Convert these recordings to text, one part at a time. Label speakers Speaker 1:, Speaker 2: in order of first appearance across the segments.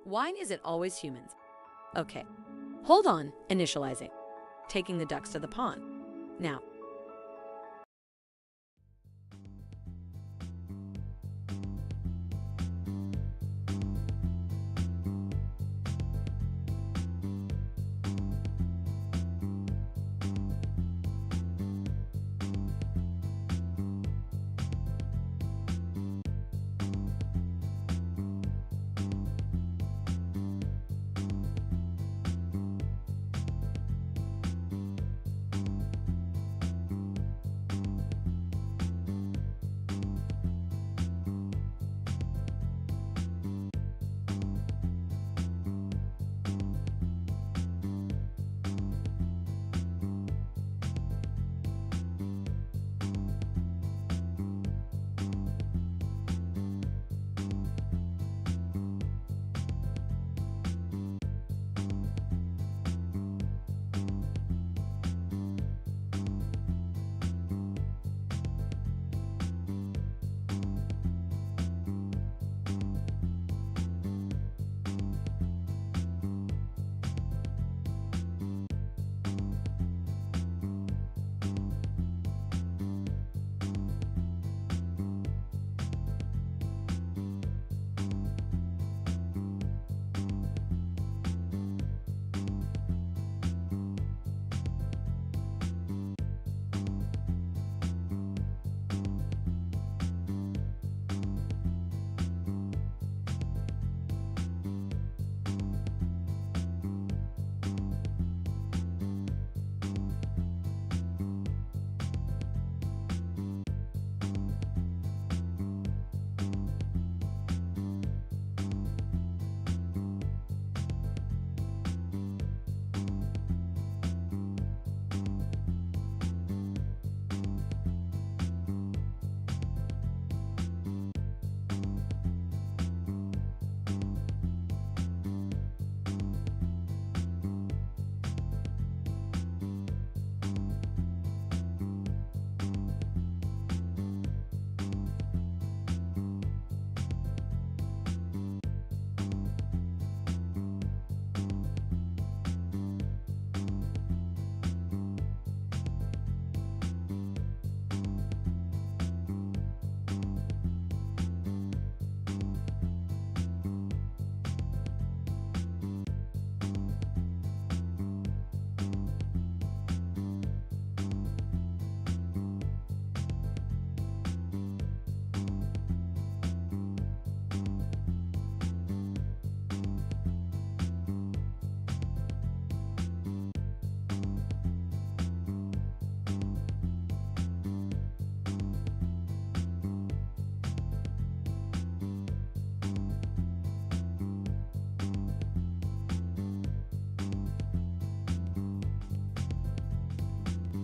Speaker 1: Why is it always humans? Okay, hold on, initializing. Taking the ducks to the pond. Now,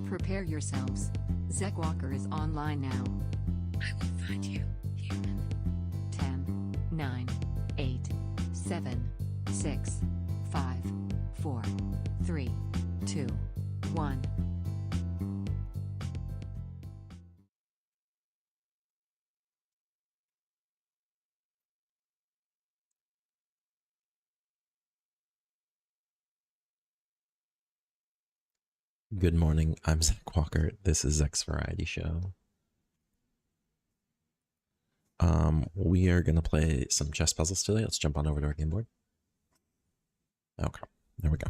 Speaker 2: Prepare yourselves. Zekk Walker is online now.
Speaker 1: I will find you, human.
Speaker 2: 10, 9, 8, 7, 6, 5, 4, 3, 2, 1.
Speaker 3: Good morning, I'm Zekk Walker. This is Zekk's Variety Show. We are going to play some chess puzzles today. Let's jump on over to our game board. Okay, there we go.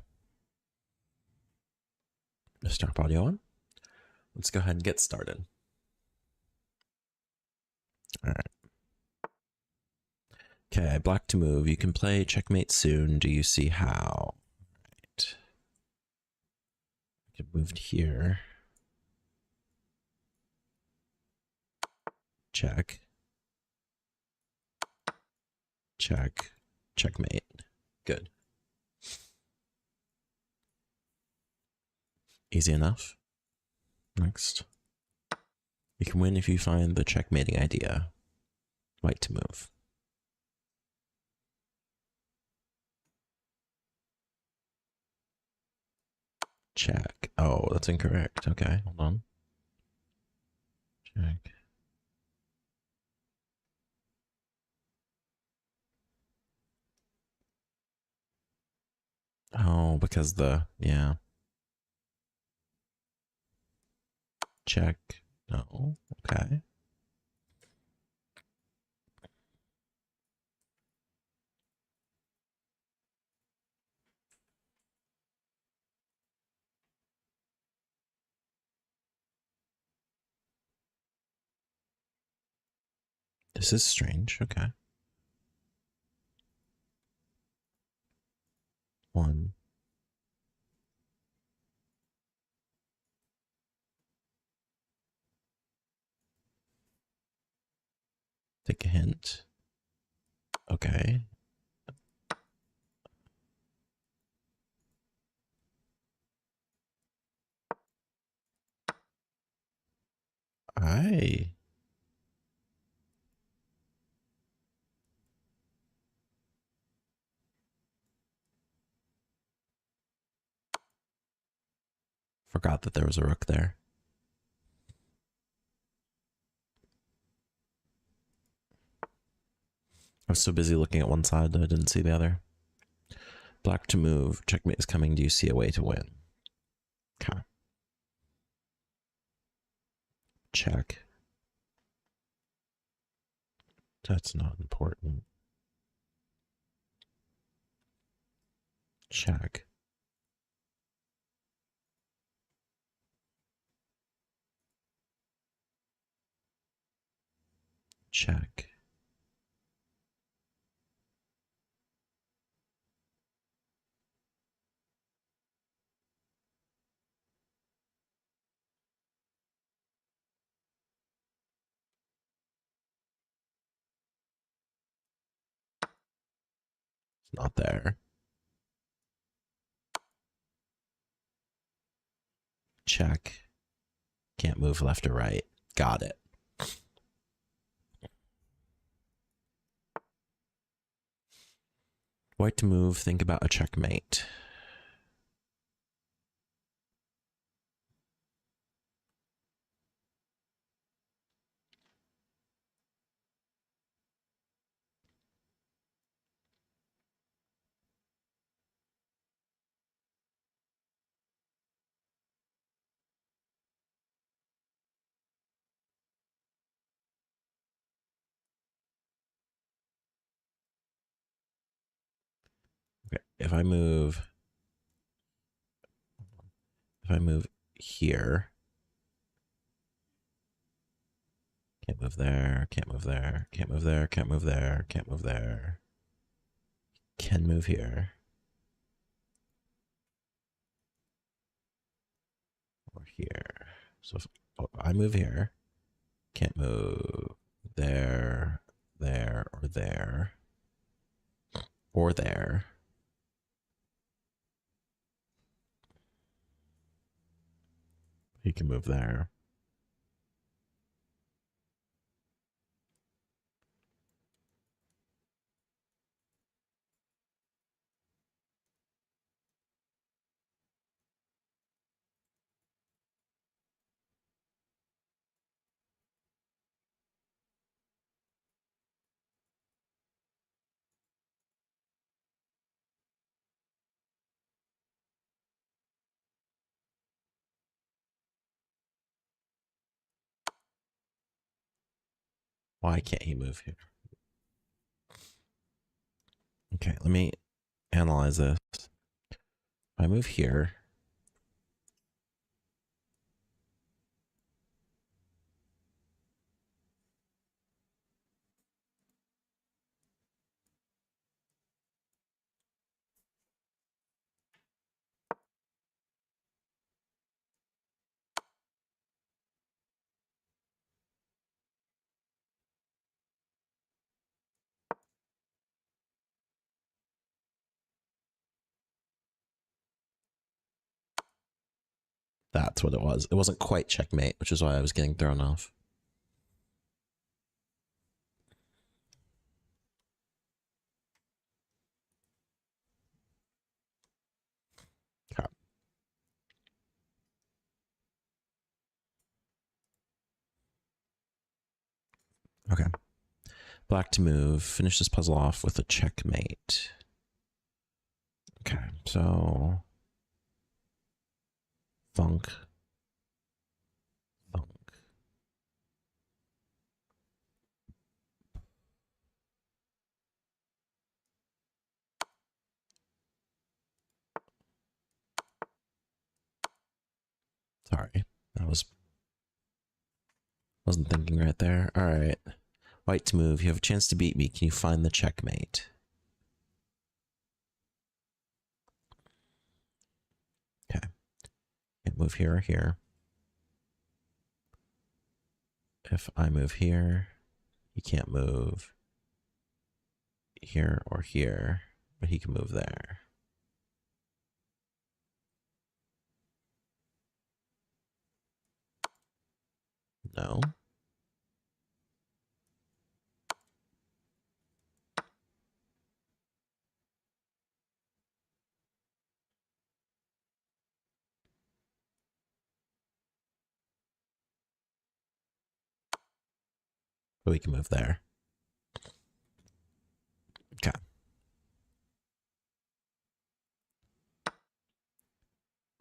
Speaker 3: Just start audio on. Let's go ahead and get started. All right. Okay, black to move. You can play checkmate soon. Do you see how? Right. Get moved here. Check. Check. Checkmate. Good. Easy enough. Next. You can win if you find the checkmating idea. White to move. Check. Oh, that's incorrect. Okay, hold on. Check. Oh, because yeah. Check. No. Okay. This is strange. Okay. 1. Take a hint. Okay. I forgot that there was a rook there. I was so busy looking at one side that I didn't see the other. Black to move. Checkmate is coming. Do you see a way to win? Okay. Check. That's not important. Check. Check. It's not there. Check. Can't move left or right. Got it. White to move. Think about a checkmate. Okay. If I move here, can't move there, can't move there, can't move there, can't move there, can't move there. Can move here. Or here. So if I move here, can't move there, there, or there. Or there. He can move there. Why can't he move here? Okay, let me analyze this. If I move here, that's what it was. It wasn't quite checkmate, which is why I was getting thrown off. Okay. Okay. Black to move. Finish this puzzle off with a checkmate. Okay, so Thunk. Thunk. Sorry, wasn't thinking right there. All right, white to move. You have a chance to beat me. Can you find the checkmate? Okay, can't move here or here. If I move here, he can't move here or here, but he can move there. No. But we can move there. Okay.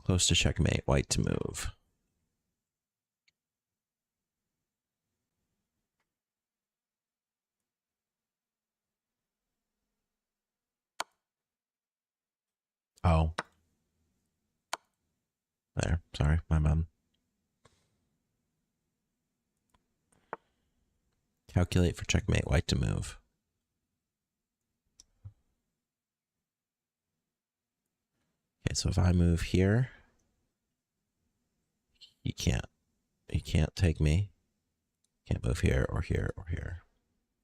Speaker 3: Close to checkmate, white to move. Oh. There. Sorry, my bad. Calculate for checkmate, white to move. Okay, so if I move here, he can't take me. Can't move here or here or here.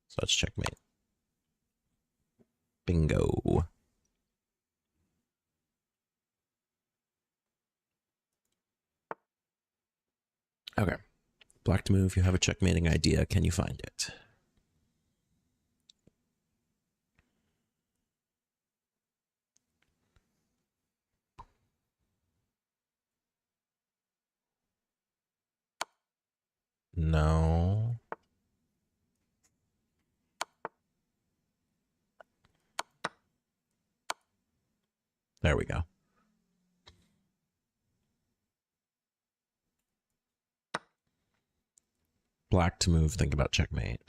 Speaker 3: So that's checkmate. Bingo. Okay. Black to move, you have a checkmating idea. Can you find it? No. There we go. Black to move, think about checkmate.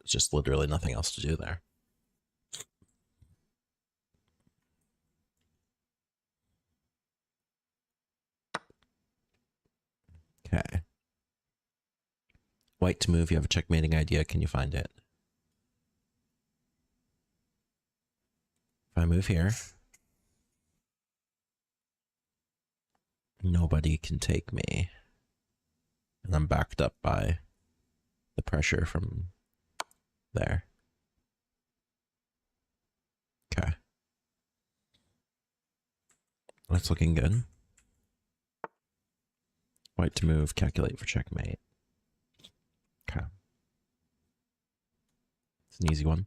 Speaker 3: There's just literally nothing else to do there. Okay. White to move, you have a checkmating idea. Can you find it? If I move here, nobody can take me. And I'm backed up by the pressure from there. Okay. That's looking good. White to move, calculate for checkmate. Okay. It's an easy one.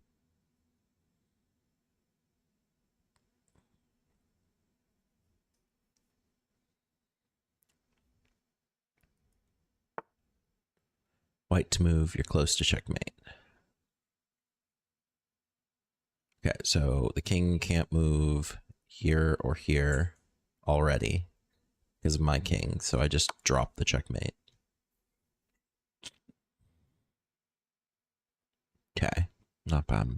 Speaker 3: White to move, you're close to checkmate. Okay, so the king can't move here or here already because of my king, so I just drop the checkmate. Okay, not bad.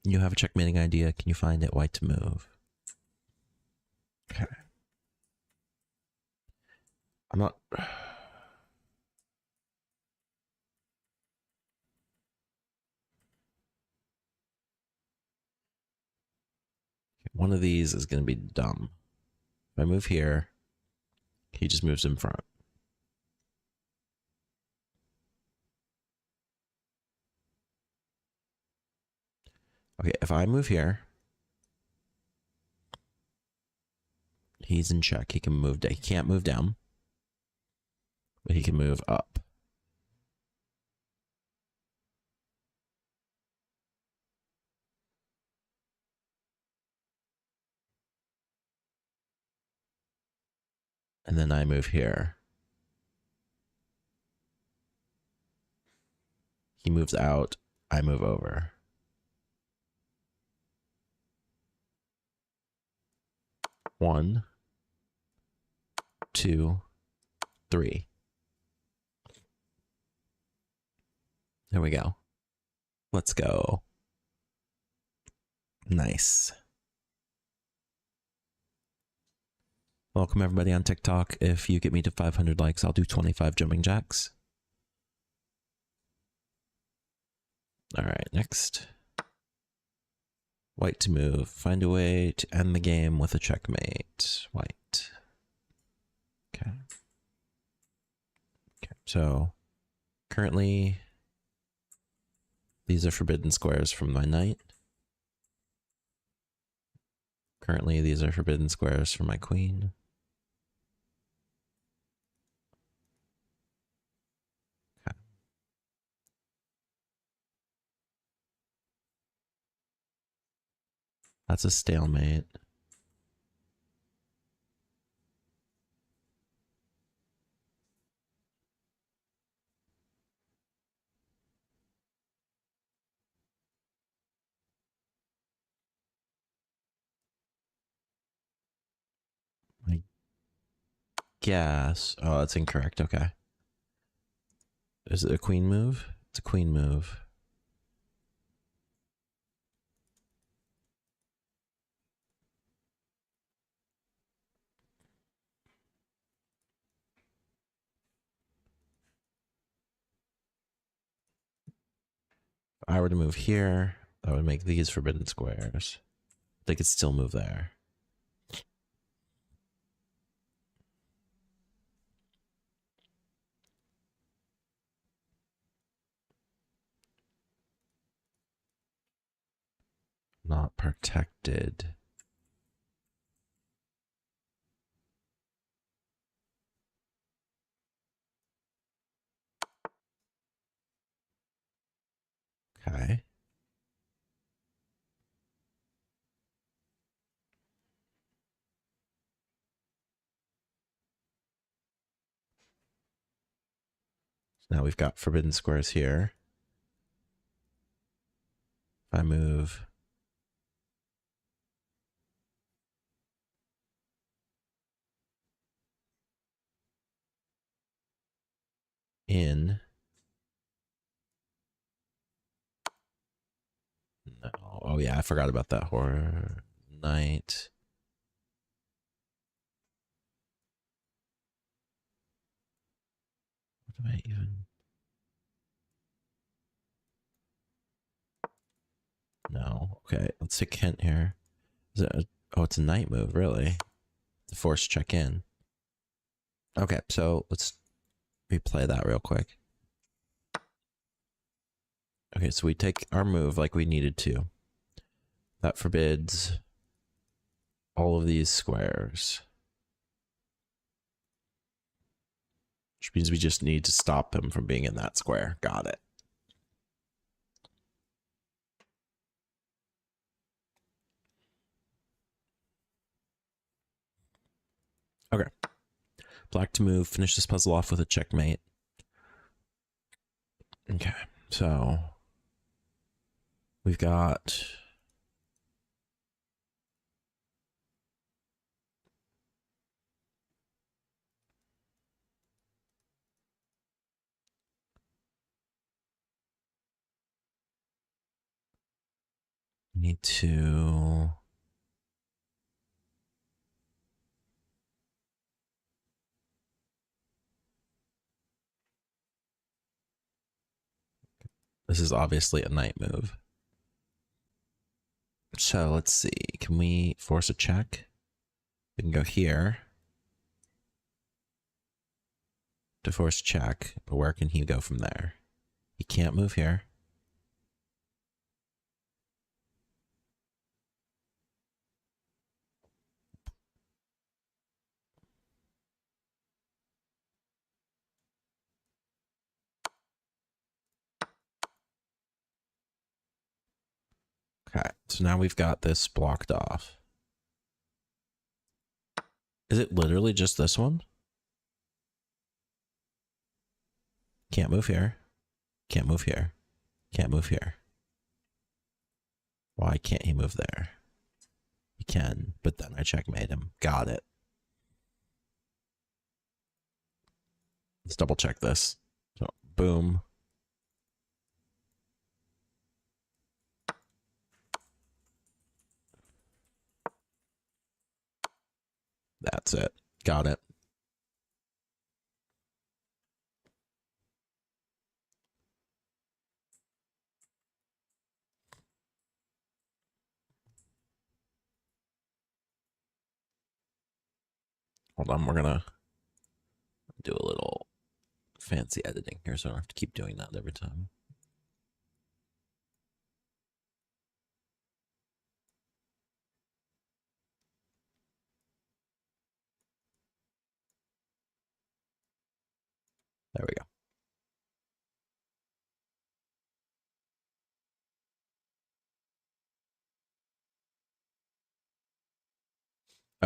Speaker 3: You have a checkmating idea. Can you find it? White to move. Okay. I'm not... One of these is going to be dumb. If I move here, he just moves in front. Okay, if I move here, he's in check. He can move down. He can't move down, but he can move up. And then I move here. He moves out. I move over. 1, 2, 3. There we go. Let's go. Nice. Welcome everybody on TikTok. If you get me to 500 likes, I'll do 25 jumping jacks. All right, next. White to move. Find a way to end the game with a checkmate. White. Okay. Okay, so currently these are forbidden squares from my knight. Currently these are forbidden squares from my queen. Okay. That's a stalemate. I guess. Oh, that's incorrect. Okay. Is it a queen move? It's a queen move. If I were to move here, that would make these forbidden squares. They could still move there. Not protected. Okay. So now we've got forbidden squares here. If I move in. No. Oh yeah, I forgot about that horror knight. What do I even? No. Okay, let's take a hint here. Is it oh, it's a knight move, really? The force check in. Okay, so let's replay that real quick. Okay, so we take our move like we needed to. That forbids all of these squares. Which means we just need to stop him from being in that square. Got it. Okay. Black to move. Finish this puzzle off with a checkmate. Okay, so we've got need to this is obviously a knight move. So let's see. Can we force a check? We can go here to force check, but where can he go from there? He can't move here. Okay, so now we've got this blocked off. Is it literally just this one? Can't move here. Can't move here. Can't move here. Why can't he move there? can, but then I checkmate him. Got it. Let's double check this. So, boom. That's it. Got it. Hold on, we're gonna do a little fancy editing here, so I don't have to keep doing that every time. There we go.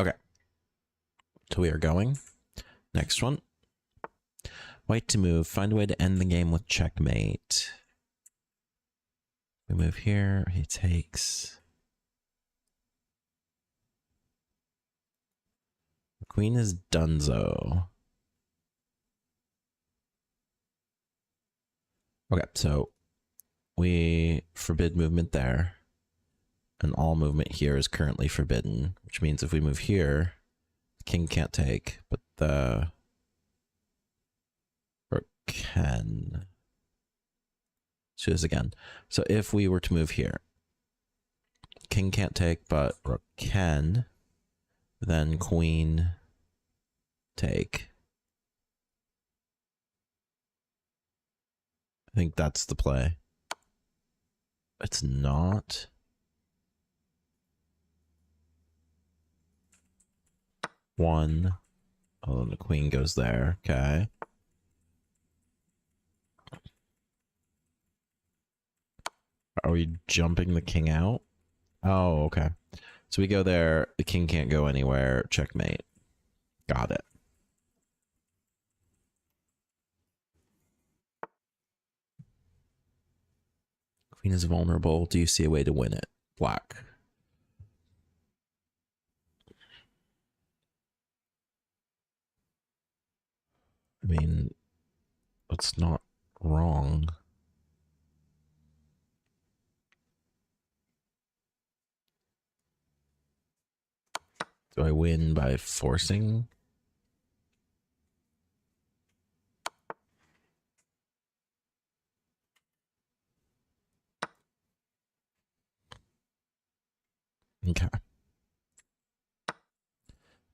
Speaker 3: Okay. So we are going. Next one. White to move. Find a way to end the game with checkmate. We move here. He takes. The queen is donezo. Okay, so we forbid movement there. And all movement here is currently forbidden, which means if we move here, the king can't take, but the rook can. Let's do this again. So if we were to move here, king can't take, but rook can, then queen take. I think that's the play. It's not. One. Oh, the queen goes there. Okay. Are we jumping the king out? Oh, okay. So we go there. The king can't go anywhere. Checkmate. Got it. Queen is vulnerable. Do you see a way to win it? Black. I mean, that's not wrong. Do I win by forcing? Okay.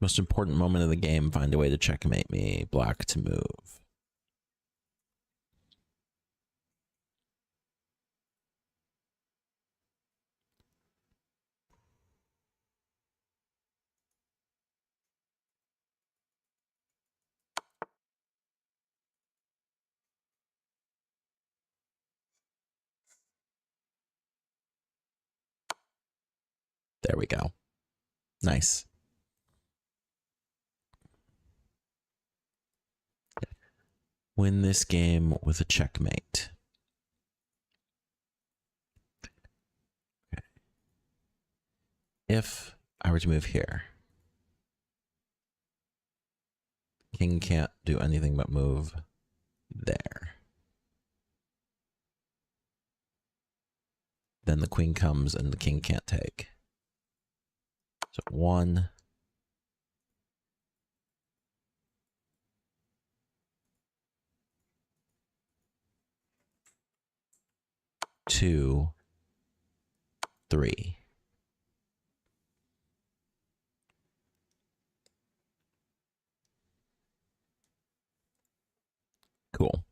Speaker 3: Most important moment of the game, find a way to checkmate me. Black to move. There we go. Nice. Win this game with a checkmate. Okay. If I were to move here, king can't do anything but move there. Then the queen comes and the king can't take. So 1. 2, 3. Cool.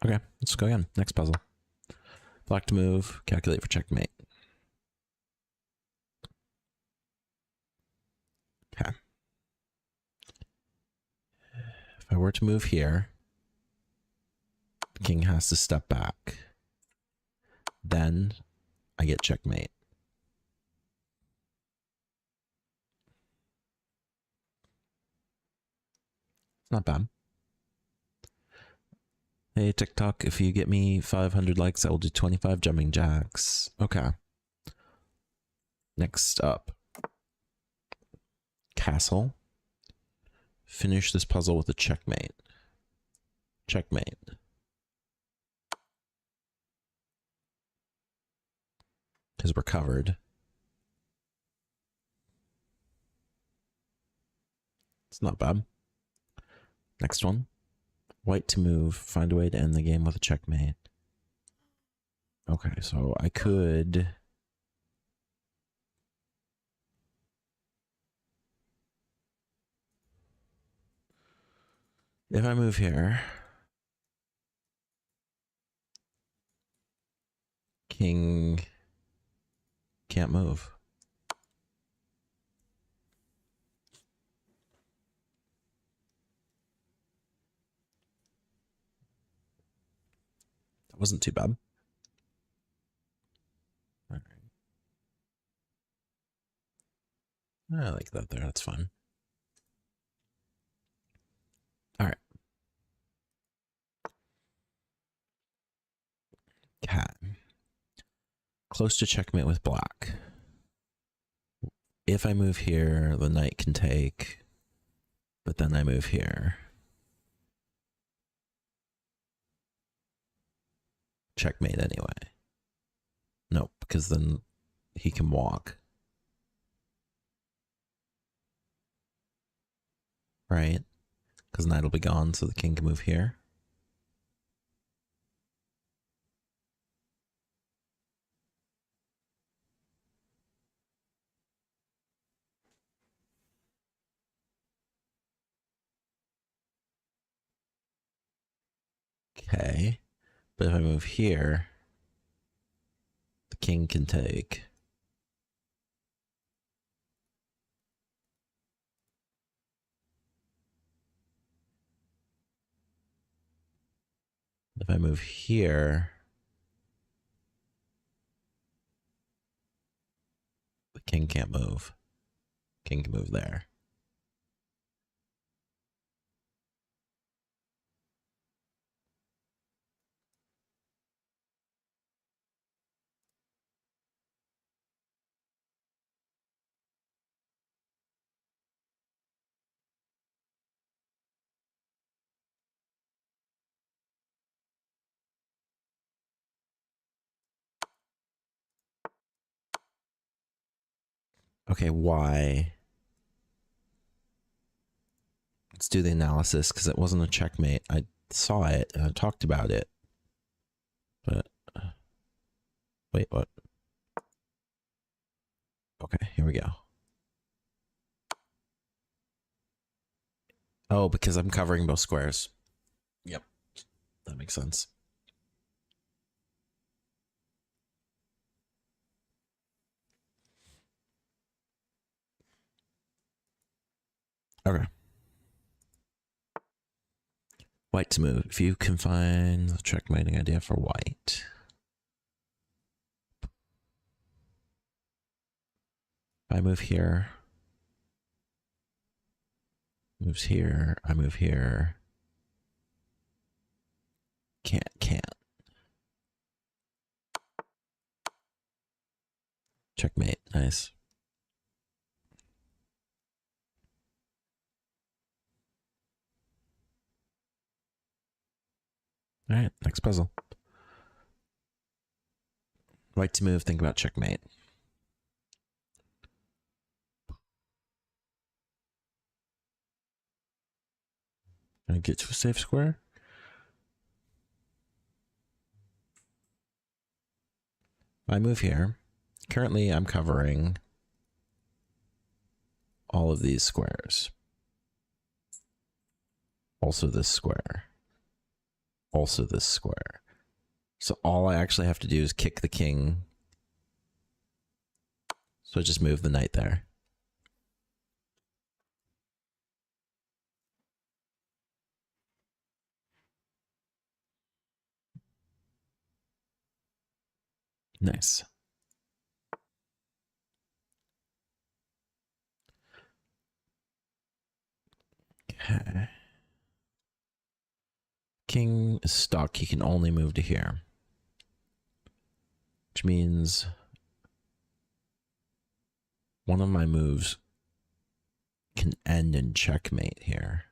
Speaker 3: Okay, let's go again. Next puzzle. Black to move, calculate for checkmate. Okay. If I were to move here, the king has to step back. Then I get checkmate. Not bad. Hey, TikTok, if you get me 500 likes, I will do 25 jumping jacks. Okay. Next up, castle. Finish this puzzle with a checkmate. Checkmate. Because we're covered. It's not bad. Next one. White to move. Find a way to end the game with a checkmate. Okay, so I could... If I move here... King... can't move. That wasn't too bad. All right. I like that there. That's fun. All right. Cat. Close to checkmate with black. If I move here, the knight can take, but then I move here. Checkmate anyway. Nope, because then he can walk. Right? Because knight will be gone, so the king can move here. Okay. But if I move here, the king can take. If I move here, the king can't move. King can move there. Okay, why? Let's do the analysis, because it wasn't a checkmate. I saw it and I talked about it. But, wait, what? Okay, here we go. Oh, because I'm covering both squares. Yep, that makes sense. Okay. White to move. If you can find the checkmating idea for white. If I move here. Moves here. I move here. Can't. Checkmate. Nice. All right, next puzzle. White to move, think about checkmate. Can I get to a safe square? If I move here, currently I'm covering all of these squares. Also this square. Also this square. So all I actually have to do is kick the king. So I just move the knight there. Nice. Okay. King is stuck. He can only move to here. Which means one of my moves can end in checkmate here.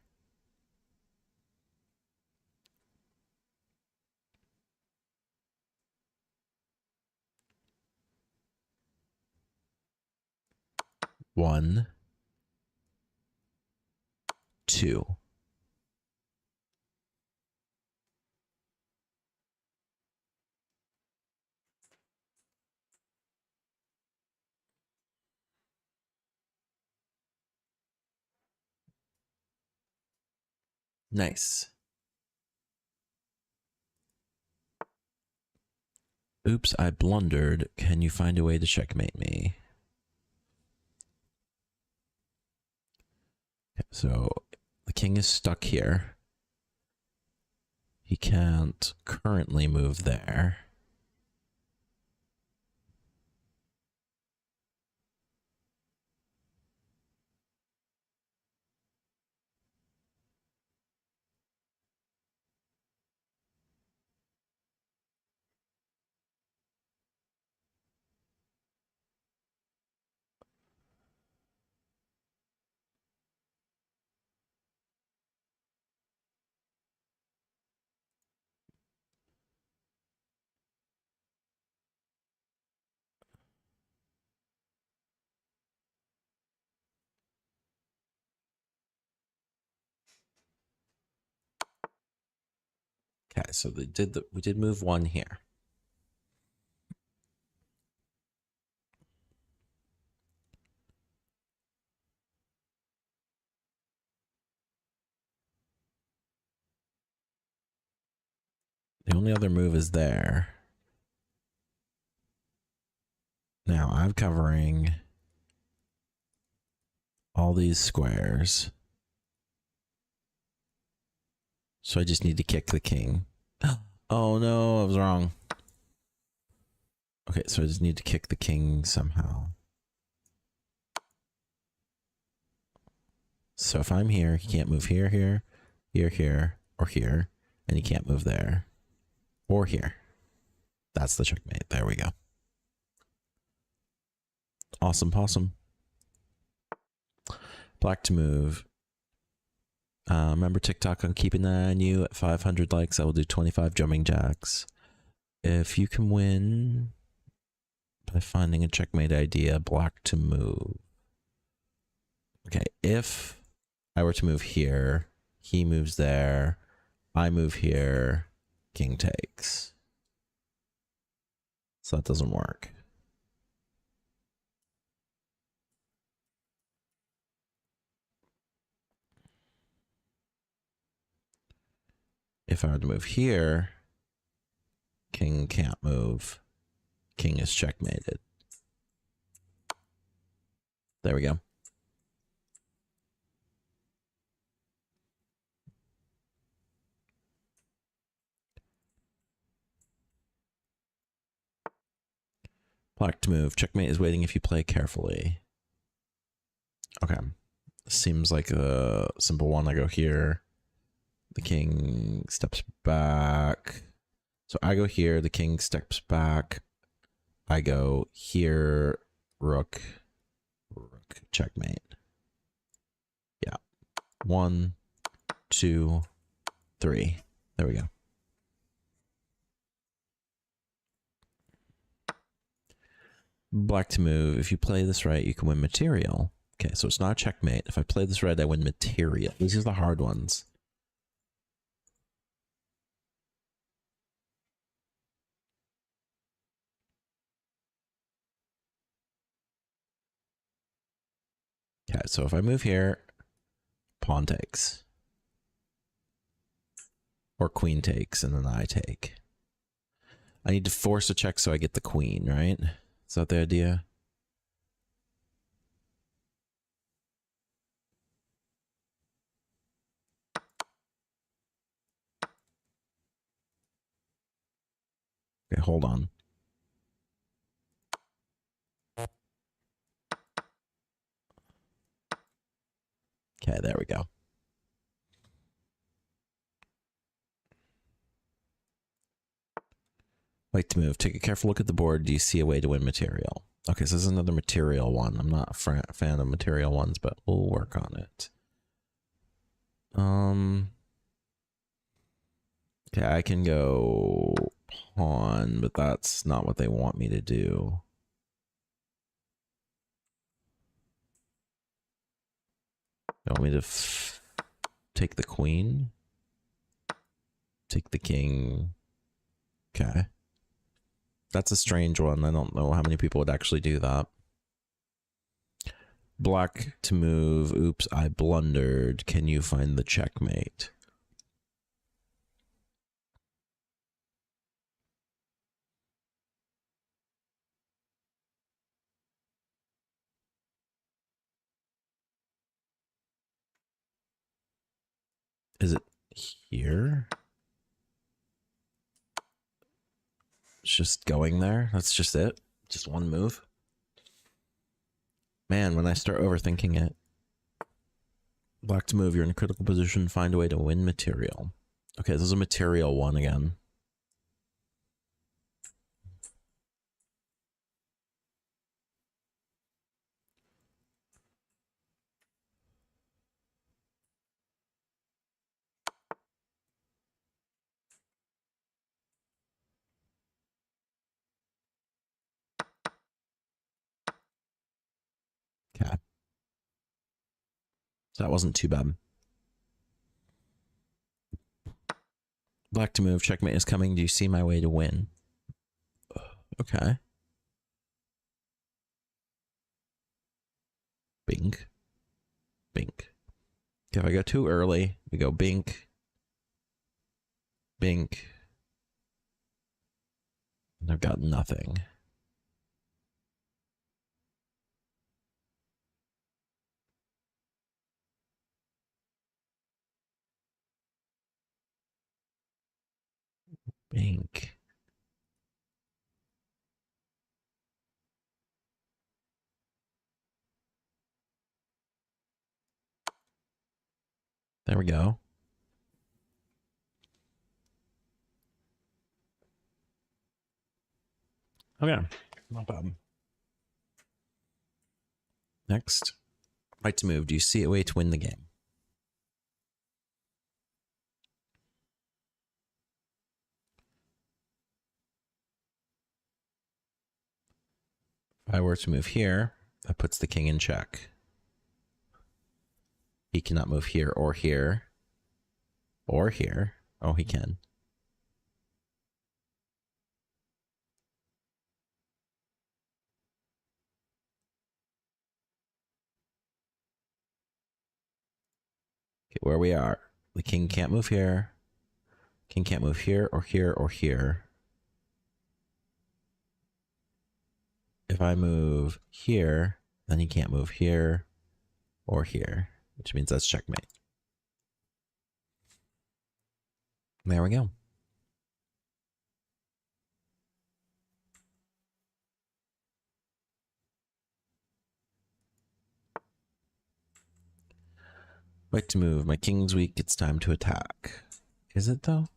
Speaker 3: One, two. Nice. Oops, I blundered. Can you find a way to checkmate me? Okay, so the king is stuck here. He can't currently move there. Okay, so we did move one here. The only other move is there. Now I'm covering all these squares. So I just need to kick the king. Oh no, I was wrong. Okay, so I just need to kick the king somehow. So if I'm here, he can't move here, here, here, here, or here. And he can't move there. Or here. That's the checkmate. There we go. Awesome possum. Black to move. Remember TikTok on keeping an eye on you. At 500 likes, I will do 25 jumping jacks. If you can win by finding a checkmate idea, black to move. Okay, if I were to move here, he moves there, I move here, king takes. So that doesn't work. If I were to move here, king can't move. King is checkmated. There we go. Black to move. Checkmate is waiting if you play carefully. Okay. Seems like a simple one. I go here. The king steps back. So I go here. The king steps back. I go here. Rook. Rook. Checkmate. Yeah. 1, 2, 3. There we go. Black to move. If you play this right, you can win material. Okay, so it's not a checkmate. If I play this right, I win material. These are the hard ones. Okay, so if I move here, pawn takes. Or queen takes, and then I take. I need to force a check so I get the queen, right? Is that the idea? Okay, hold on. Okay, there we go. Like to move. Take a careful look at the board. Do you see a way to win material? Okay, so this is another material one. I'm not a fan of material ones, but we'll work on it. Okay, I can go pawn, but that's not what they want me to do. They want me to take the queen, take the king. Okay. That's a strange one. I don't know how many people would actually do that. Black to move. Oops, I blundered. Can you find the checkmate? Is it here? It's just going there. That's just it. Just one move. Man, when I start overthinking it. Black to move. You're in a critical position. Find a way to win material. Okay, this is a material one again. Okay. So that wasn't too bad. Black to move. Checkmate is coming. Do you see my way to win? Okay. Bink. Bink. If I go too early, we go bink. Bink. And I've got nothing. Bink. There we go. Okay. Not bad. Next. Right to move. Do you see a way to win the game? If I were to move here, that puts the king in check. He cannot move here or here. Or here. Oh, he can. Okay, where we are. The king can't move here. King can't move here or here or here. If I move here, then he can't move here or here, which means that's checkmate. There we go. Right to move. My king's weak. It's time to attack. Is it though?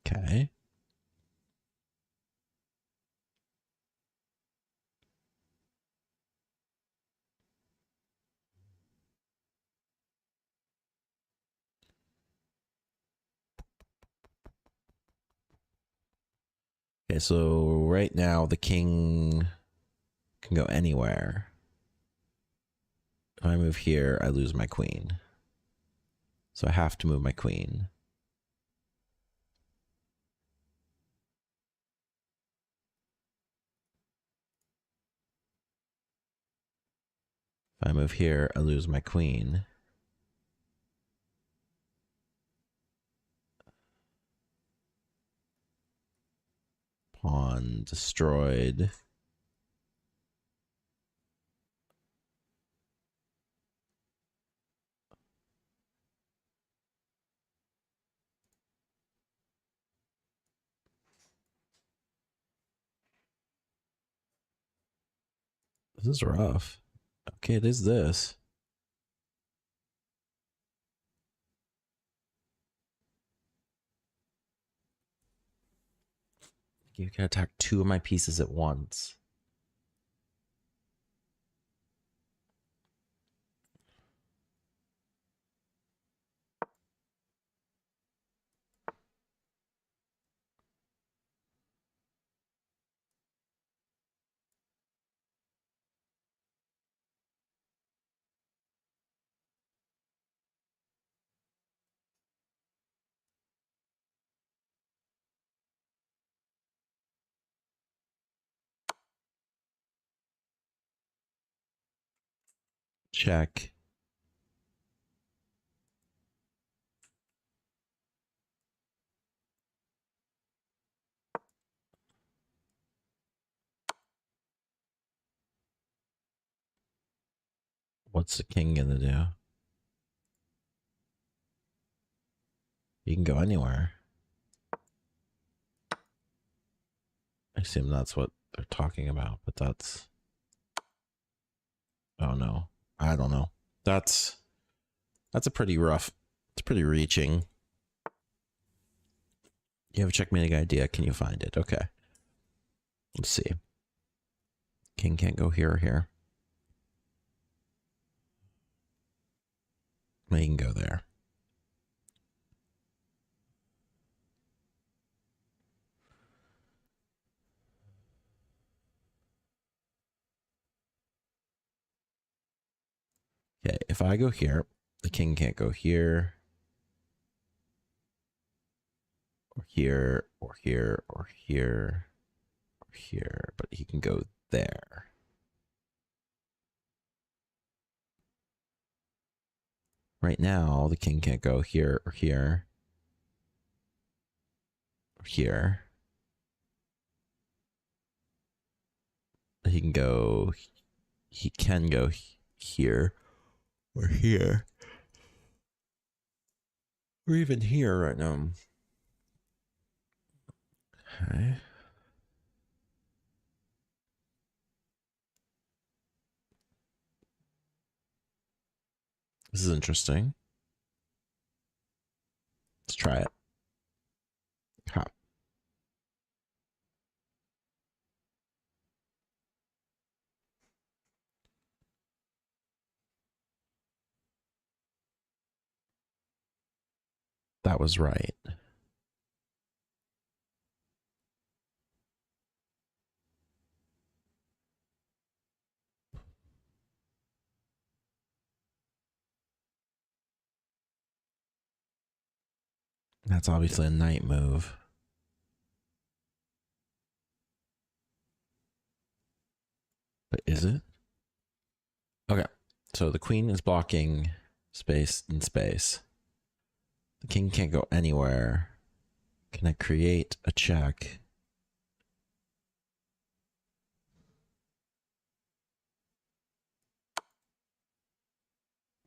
Speaker 3: Okay. Okay, so right now the king can go anywhere. If I move here, I lose my queen. So I have to move my queen. If I move here, I lose my queen. Pawn destroyed. This is rough. Okay, it is this. You can attack 2 of my pieces at once. Check. What's the king gonna do? He can go anywhere. I assume that's what they're talking about, but that's... Oh no. I don't know. That's a pretty rough... It's pretty reaching. You have a checkmate idea. Can you find it? Okay. Let's see. King can't go here or here. He can go there. Okay, if I go here, the king can't go here. Or here, or here, or here, or here. But he can go there. Right now, the king can't go here, or here, or here. He can go... He can go here, or here. Or even here right now. Okay. This is interesting. Let's try it. Okay. That was right. That's obviously a knight move. But is it? Okay. So the queen is blocking space and space. The king can't go anywhere. Can I create a check?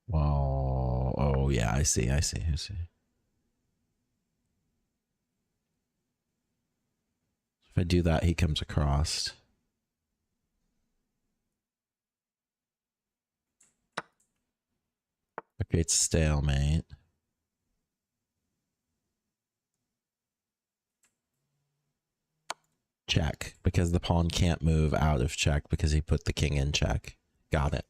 Speaker 3: Well, oh yeah, I see. If I do that, he comes across. Okay, it's stalemate. Check, because the pawn can't move out of check because he put the king in check. Got it.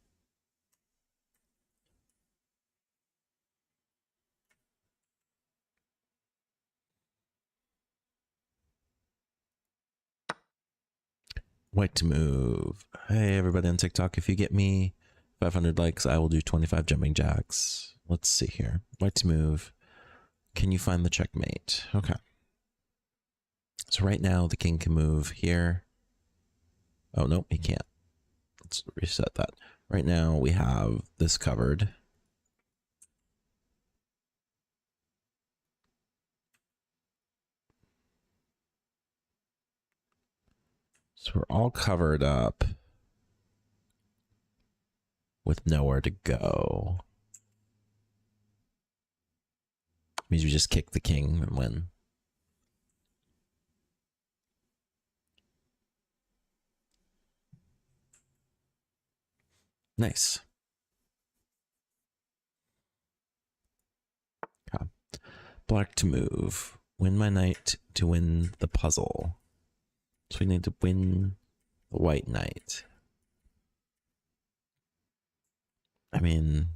Speaker 3: White to move. Hey, everybody on TikTok, if you get me 500 likes, I will do 25 jumping jacks. Let's see here. White to move. Can you find the checkmate? Okay. So right now, the king can move here. Oh, no, he can't. Let's reset that. Right now, we have this covered. So we're all covered up with nowhere to go. Means we just kick the king and win. Nice. Okay. Black to move. Win my knight to win the puzzle. So we need to win the white knight. I mean,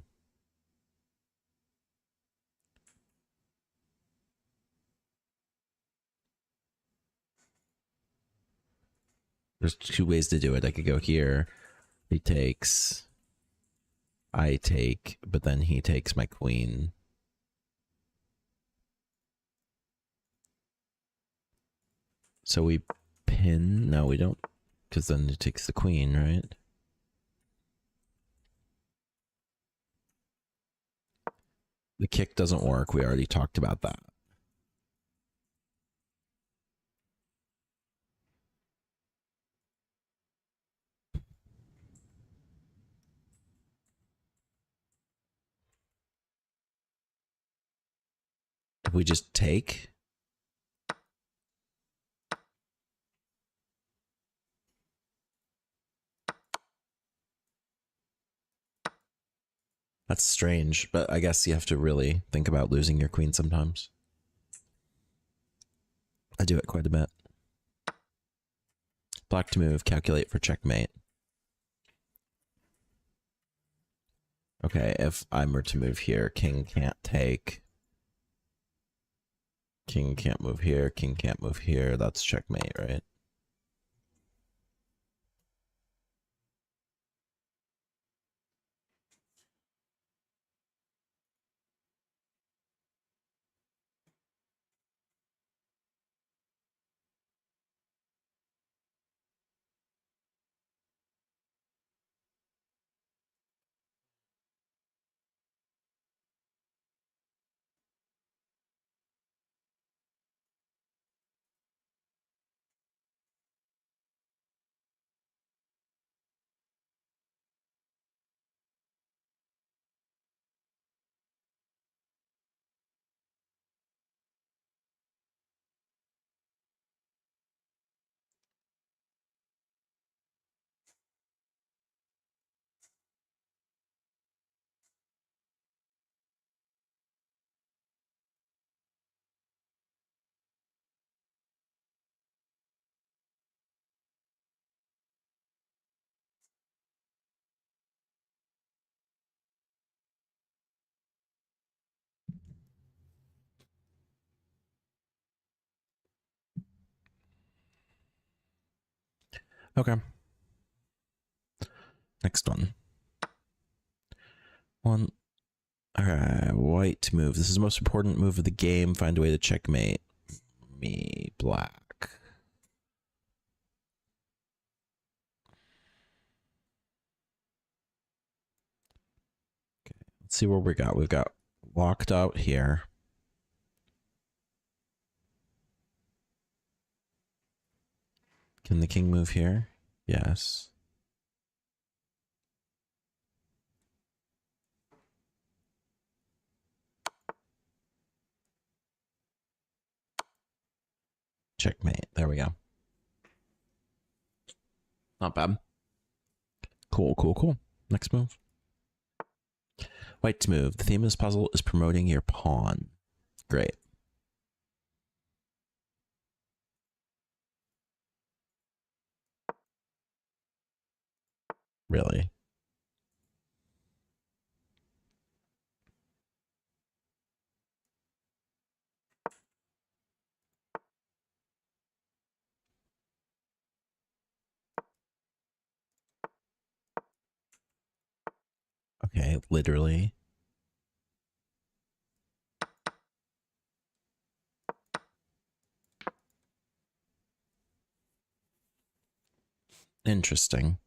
Speaker 3: there's two ways to do it. I could go here. He takes. I take, but then he takes my queen. So we pin. No, we don't. Because then he takes the queen, right? The kick doesn't work. We already talked about that. If we just take. That's strange, but I guess you have to really think about losing your queen sometimes. I do it quite a bit. Black to move, calculate for checkmate. Okay, if I were to move here, king can't take. King can't move here, king can't move here. That's checkmate, right? Okay. Next one. Alright, white to move. This is the most important move of the game. Find a way to checkmate me, black. Okay, let's see what we got. We've got locked out here. Can the king move here? Yes. Checkmate. There we go. Not bad. Cool, cool, cool. Next move. White to move. The theme of this puzzle is promoting your pawn. Great. Really? Okay, literally. Interesting.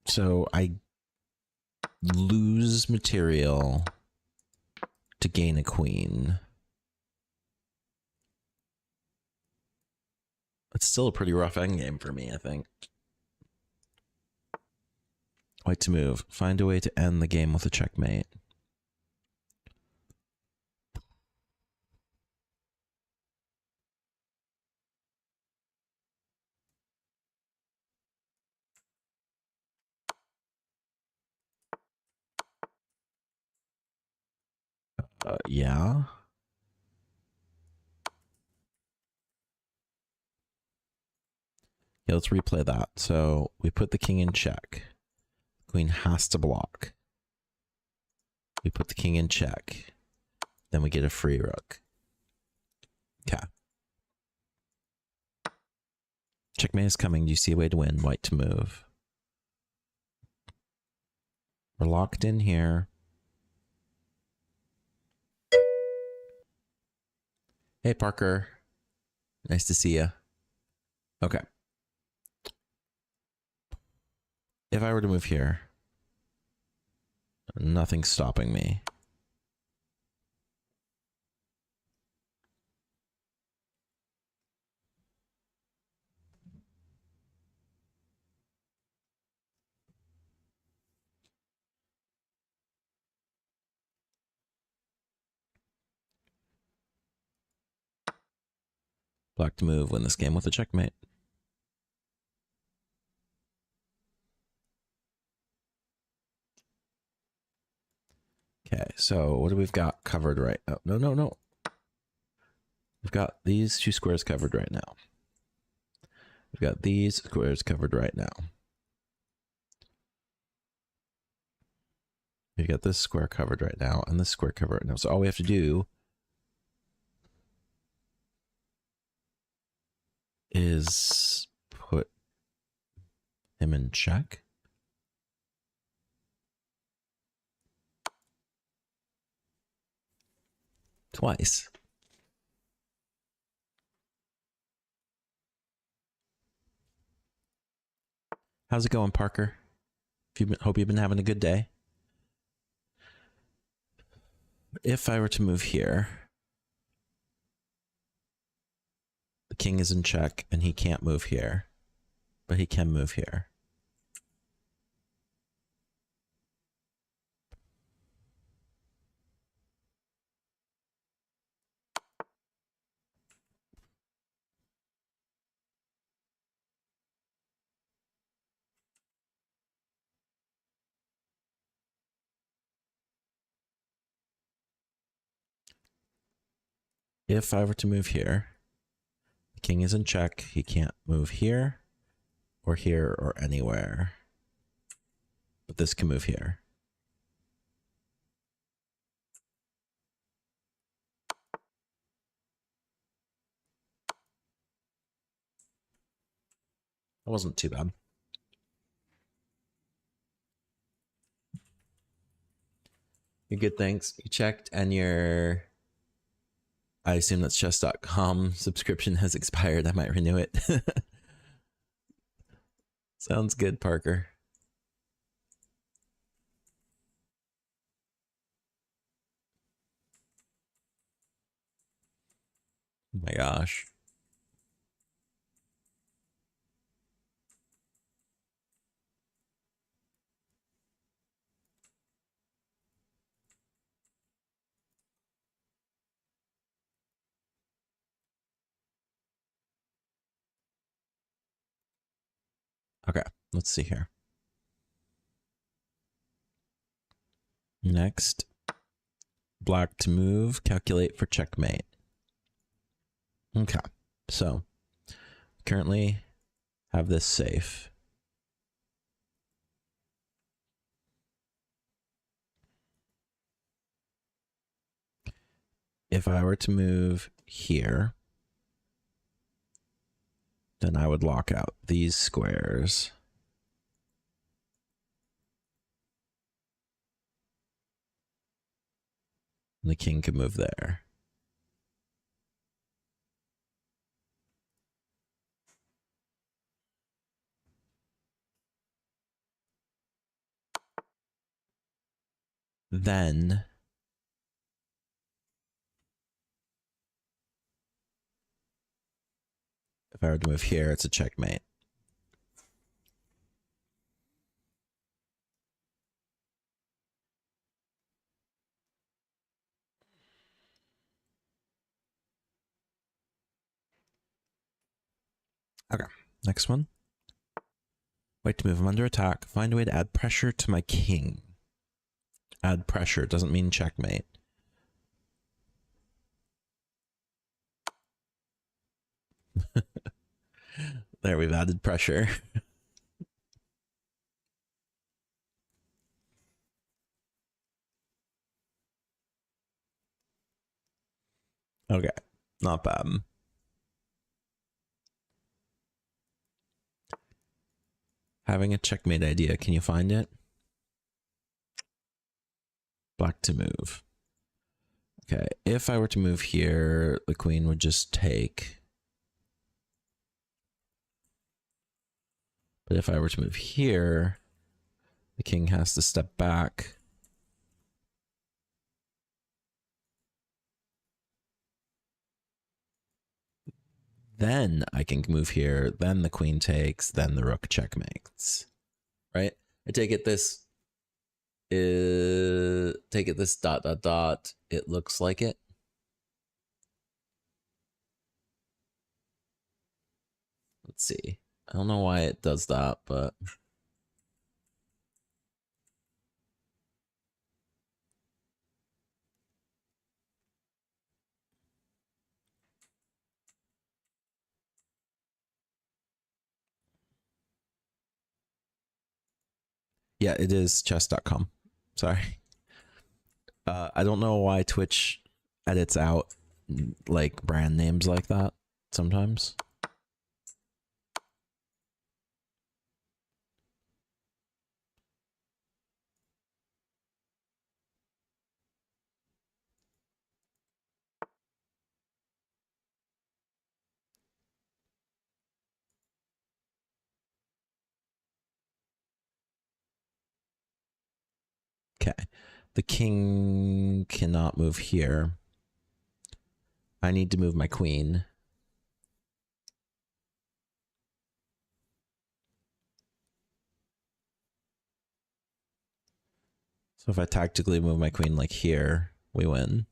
Speaker 3: So I lose material to gain a queen. It's still a pretty rough endgame for me, I think. White to move. Find a way to end the game with a checkmate. Yeah. Yeah, let's replay that. So we put the king in check. Queen has to block. We put the king in check. Then we get a free rook. Okay. Checkmate is coming. Do you see a way to win? White to move. We're locked in here. Hey, Parker. Nice to see you. Okay. If I were to move here, nothing's stopping me. Black to move, win this game with a checkmate. Okay, so what do we've got covered right now? Oh, no. We've got these two squares covered right now. We've got these squares covered right now. We've got this square covered right now and this square covered right now. So all we have to do is put him in check. Twice. How's it going, Parker? Hope you've been having a good day. If I were to move here, the king is in check and he can't move here, but he can move here. If I were to move here, the king is in check. He can't move here or anywhere. But this can move here. That wasn't too bad. You're good, thanks. You checked and your... I assume that's chess.com subscription has expired. I might renew it. Sounds good, Parker. Oh my gosh. Okay, let's see here. Next, black to move, calculate for checkmate. Okay, so currently have this safe. If I were to move here, then I would lock out these squares. And the king could move there. Then if I were to move here, it's a checkmate. Okay, next one. Wait to move him under attack. Find a way to add pressure to my king. Add pressure doesn't mean checkmate. There, we've added pressure. Okay, not bad. Having a checkmate idea. Can you find it? Black to move. Okay, if I were to move here, the queen would just take. But if I were to move here, the king has to step back. Then I can move here, then the queen takes, then the rook checkmates. Right? I take it this is this dot dot dot. It looks like it. Let's see. I don't know why it does that, but yeah, it is chess.com. Sorry. I don't know why Twitch edits out like brand names like that sometimes. Okay. The king cannot move here. I need to move my queen. So if I tactically move my queen like here, we win.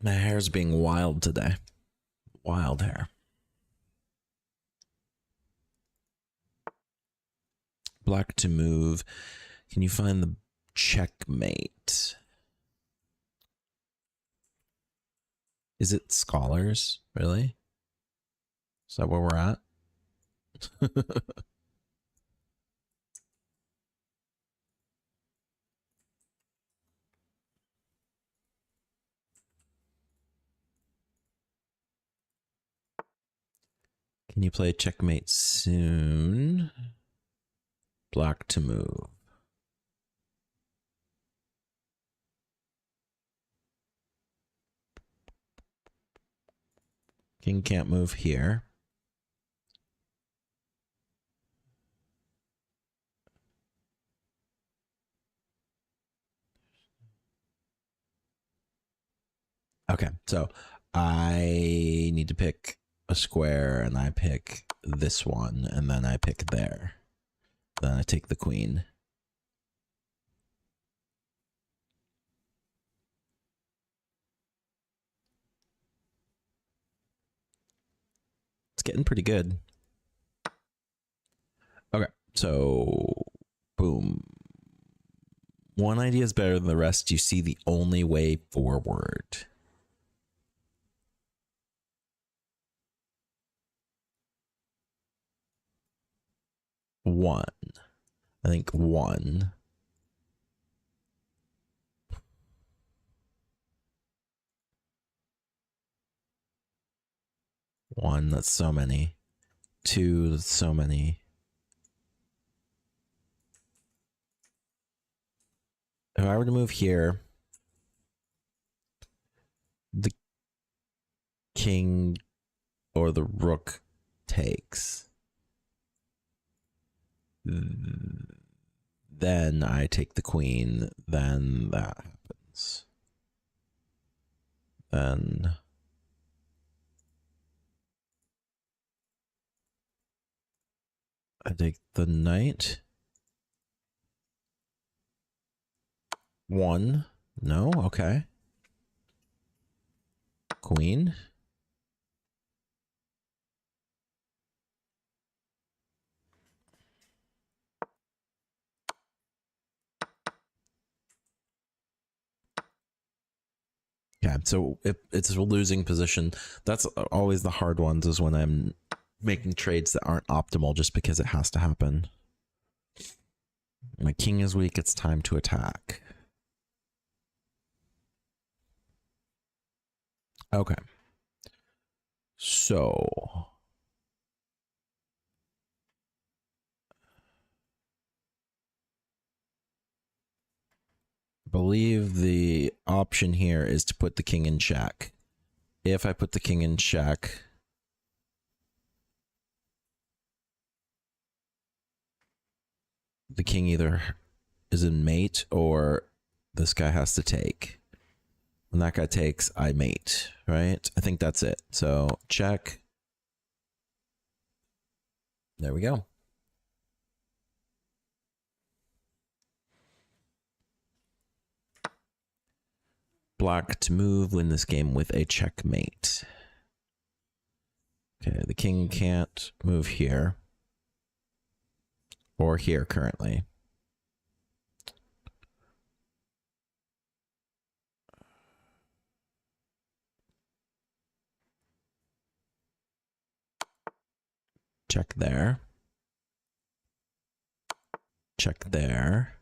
Speaker 3: My hair's being wild today. Wild hair. Black to move. Can you find the checkmate? Is it scholars? Really? Is that where we're at? Can you play checkmate soon? Black to move. King can't move here. Okay, so I need to pick a square, and I pick this one, and then I pick there. Then I take the queen. It's getting pretty good. Okay, so boom. One idea is better than the rest. You see the only way forward. One. I think one. One, that's so many. Two, that's so many. If I were to move here, the king or the rook takes. Then I take the queen. Then that happens. Then I take the knight. One. No? Okay. Queen. Okay, so it's a losing position. That's always the hard ones, is when I'm making trades that aren't optimal just because it has to happen. My king is weak, it's time to attack. Okay. So I believe the option here is to put the king in check. If I put the king in check, the king either is in mate or this guy has to take. When that guy takes, I mate, right? I think that's it. So check. There we go. Black to move, win this game with a checkmate. Okay, the king can't move here. Or here currently. Check there. Check there.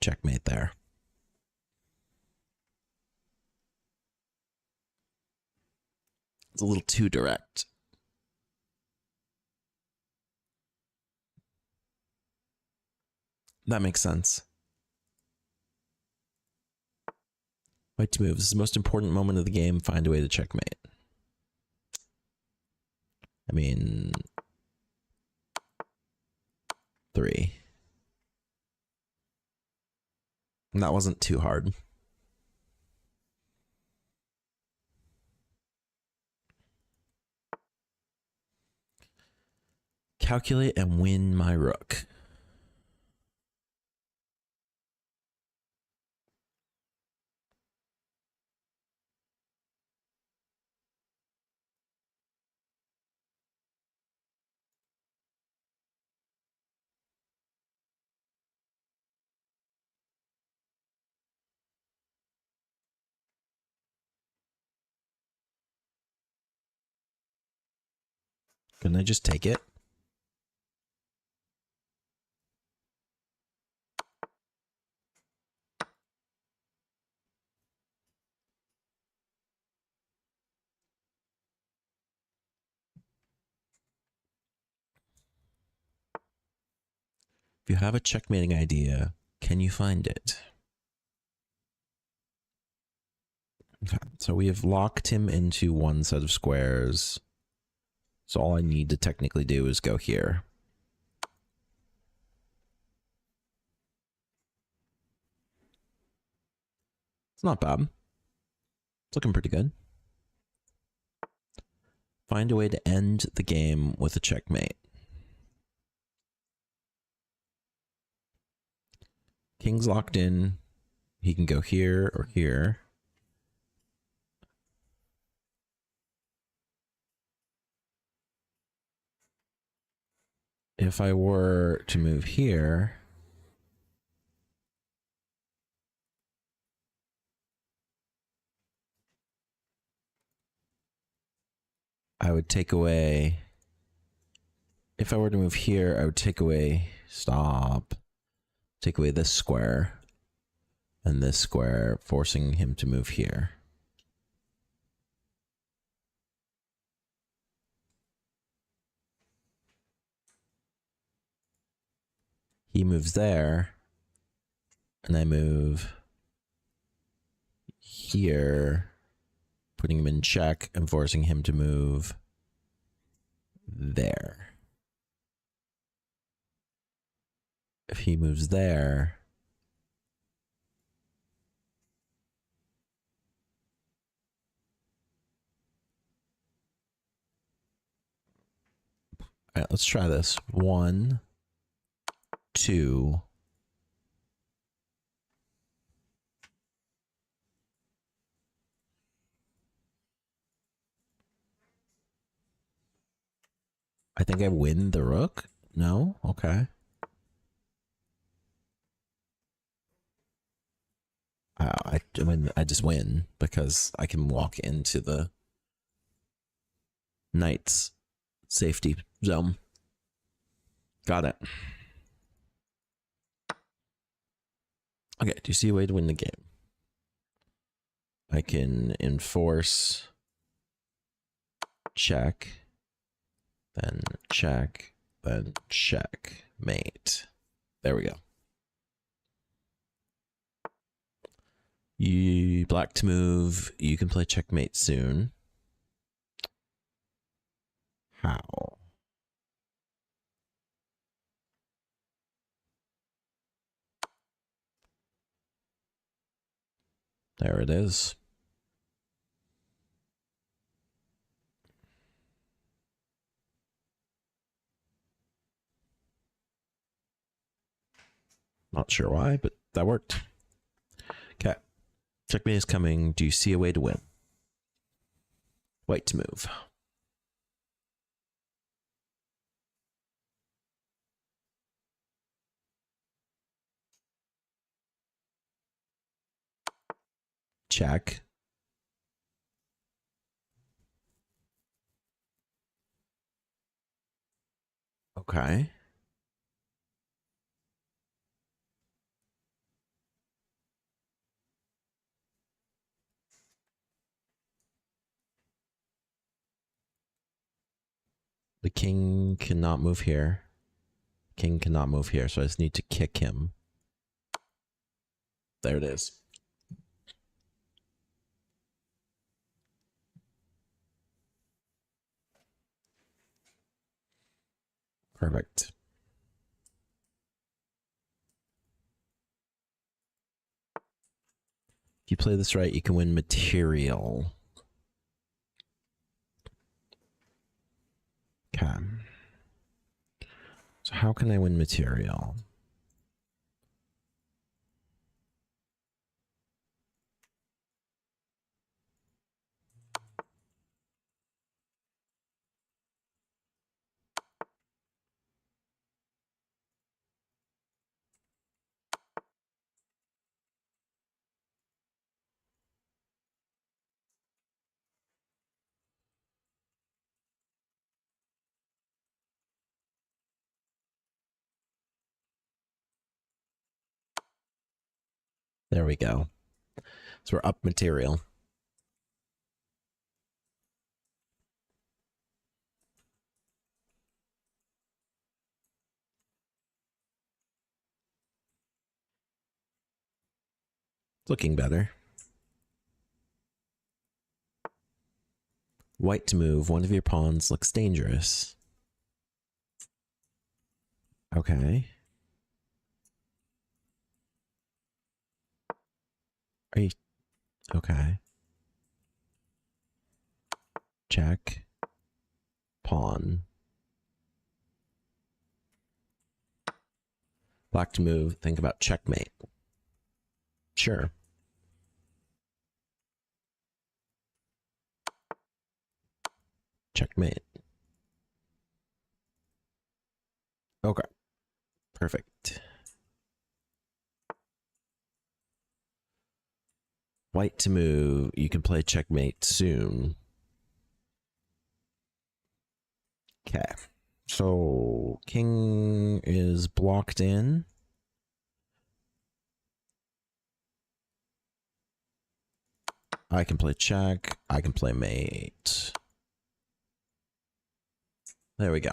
Speaker 3: Checkmate there. It's a little too direct. That makes sense. White to move. This is the most important moment of the game. Find a way to checkmate. I mean, 3. And that wasn't too hard. Calculate and win my rook. Couldn't I just take it? If you have a checkmating idea, can you find it? Okay, so we have locked him into one set of squares. So all I need to technically do is go here. It's not bad. It's looking pretty good. Find a way to end the game with a checkmate. King's locked in. He can go here or here. If I were to move here, I would take away, if I were to move here, I would take away, take away this square and this square, forcing him to move here. He moves there, and I move here, putting him in check and forcing him to move there. If he moves there, all right, let's try this. 1, 2. I think I win the rook? No? Okay. I mean, I just win because I can walk into the knight's safety zone. Got it. Okay, do you see a way to win the game? I can enforce check, then check, then check, mate. There we go. You black to move. You can play checkmate soon. How? There it is. Not sure why, but that worked. Okay. Checkmate is coming. Do you see a way to win? White to move. Check. Okay. The king cannot move here. King cannot move here, so I just need to kick him. There it is. Perfect. If you play this right, you can win material. Okay. So how can I win material? There we go. So we're up material. Looking better. White to move. One of your pawns looks dangerous. Okay. Are you... Okay. Check. Pawn. Black to move. Think about checkmate. Sure. Checkmate. Okay. Perfect. White to move. You can play checkmate soon. Okay. So king is blocked in. I can play check. I can play mate. There we go.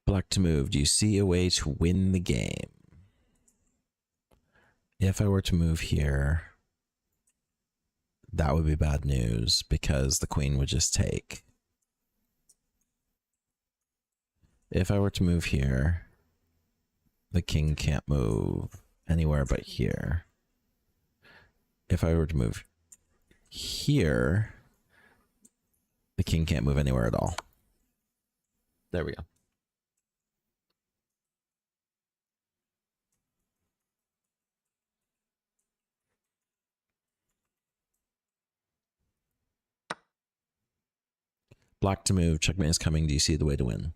Speaker 3: Black to move. Do you see a way to win the game? If I were to move here, that would be bad news because the queen would just take. If I were to move here, the king can't move anywhere but here. If I were to move here, the king can't move anywhere at all. There we go. Black to move. Checkmate is coming. Do you see the way to win?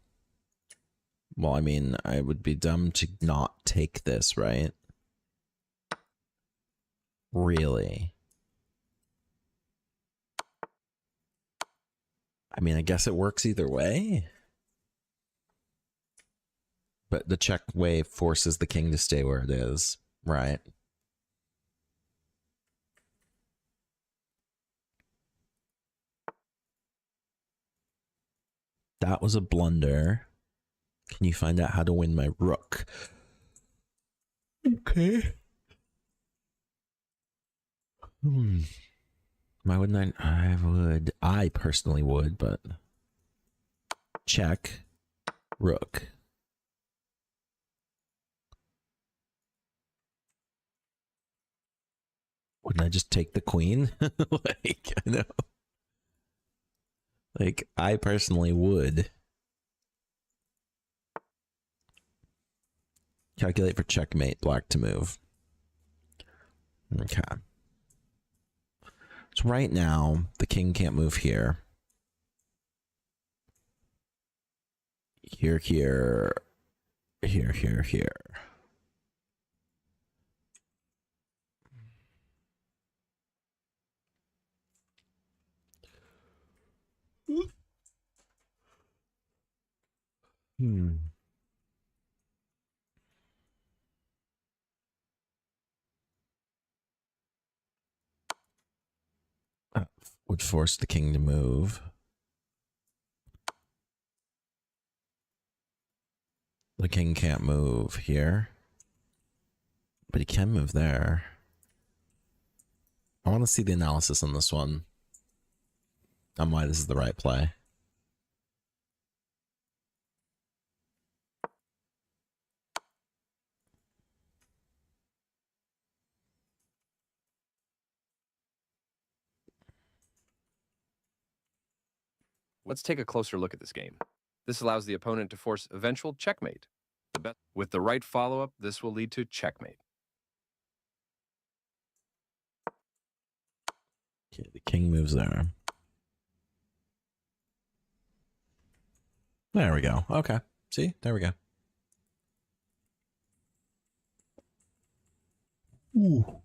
Speaker 3: Well, I mean, I would be dumb to not take this, right? Really? I mean, I guess it works either way. But the check wave forces the king to stay where it is, right? That was a blunder. Can you find out how to win my rook? Okay. Why wouldn't I? I would. I personally would, but check. Rook. Wouldn't I just take the queen? Like, I know. Like, I personally would. Calculate for checkmate, black to move. Okay. So right now, the king can't move here. Here, here. Here, here, here. Would force the king to move. The king can't move here, but he can move there. I want to see the analysis on this one, on why this is the right play.
Speaker 4: Let's take a closer look at this game. This allows the opponent to force eventual checkmate. With the right follow-up, this will lead to checkmate.
Speaker 3: Okay, the king moves there. There we go. Okay. See? There we go. Ooh.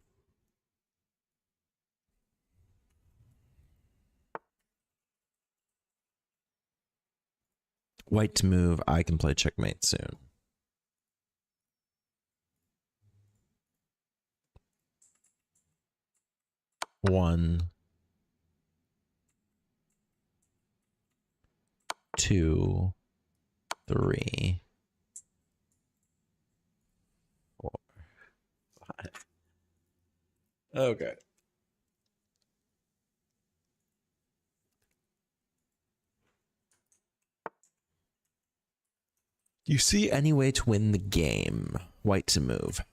Speaker 3: White to move. I can play checkmate soon. One. Two. Three. Four. Five. Okay. Do you see any way to win the game? White to move.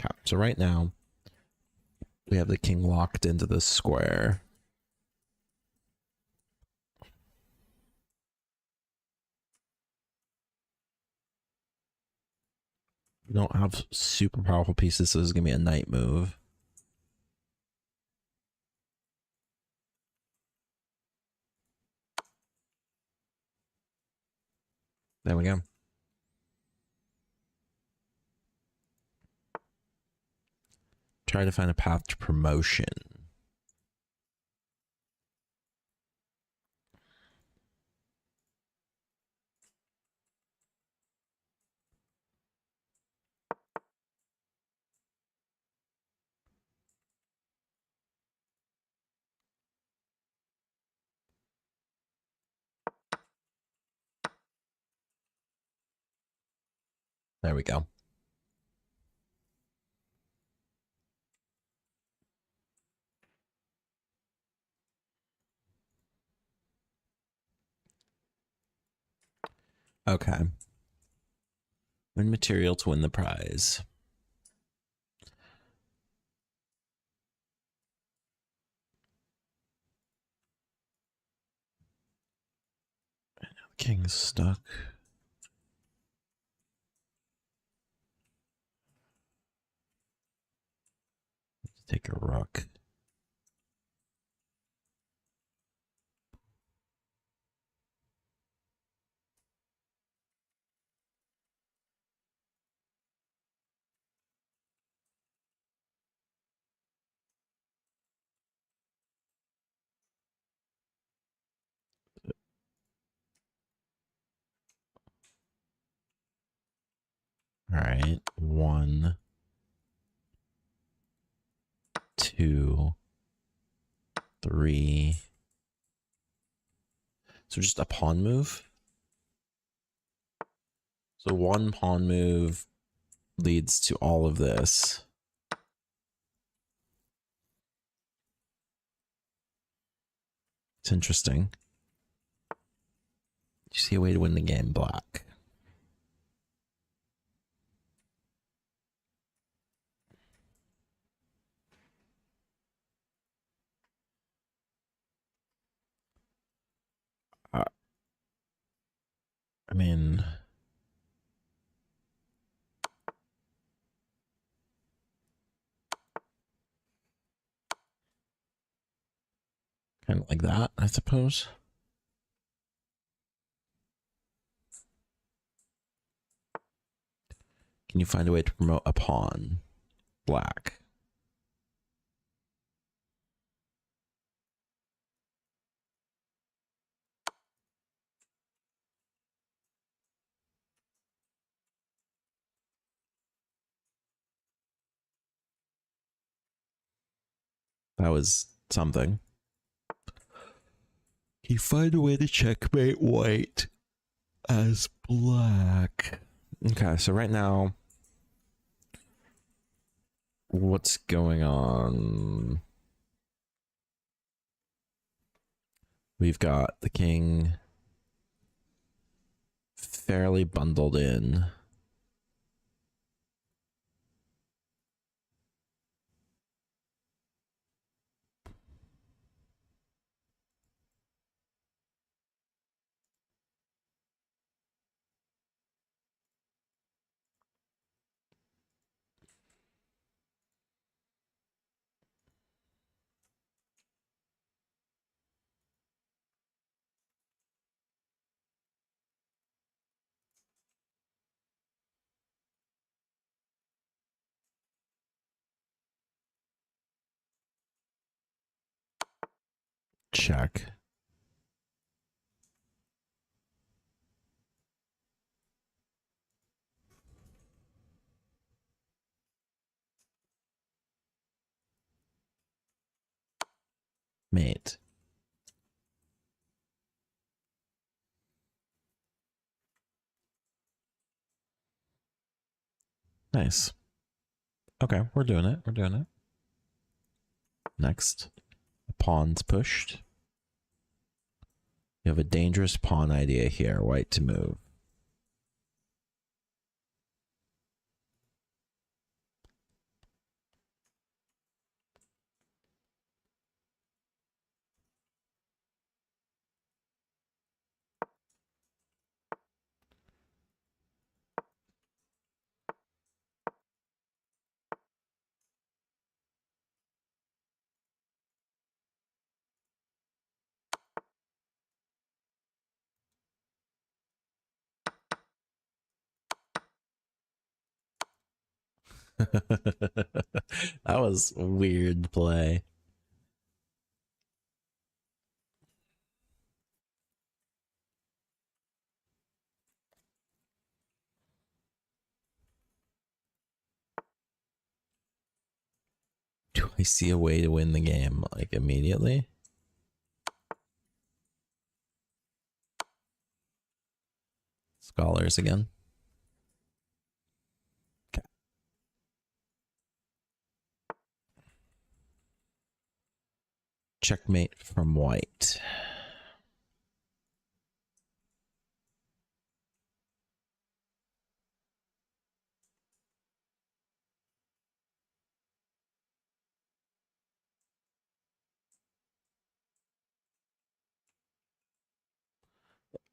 Speaker 3: Okay, so right now, we have the king locked into the square. We don't have super powerful pieces, so this is going to be a knight move. There we go. Try to find a path to promotion. There we go. Okay. Win material to win the prize. King's stuck. Take a rook. All right. 1, 2, 3. So just a pawn move. So one pawn move leads to all of this. It's interesting. You see a way to win the game, black. I mean, kind of like that, I suppose. Can you find a way to promote a pawn, black? That was something. Can you find a way to checkmate white as black? Okay, so right now, what's going on? We've got the king fairly bundled in. Check. Mate. Nice. Okay, we're doing it. We're doing it. Next. The pawn's pushed. You have a dangerous pawn idea here. White to move. That was a weird play. Do I see a way to win the game, like, immediately? Scholars again. Okay. Checkmate from white.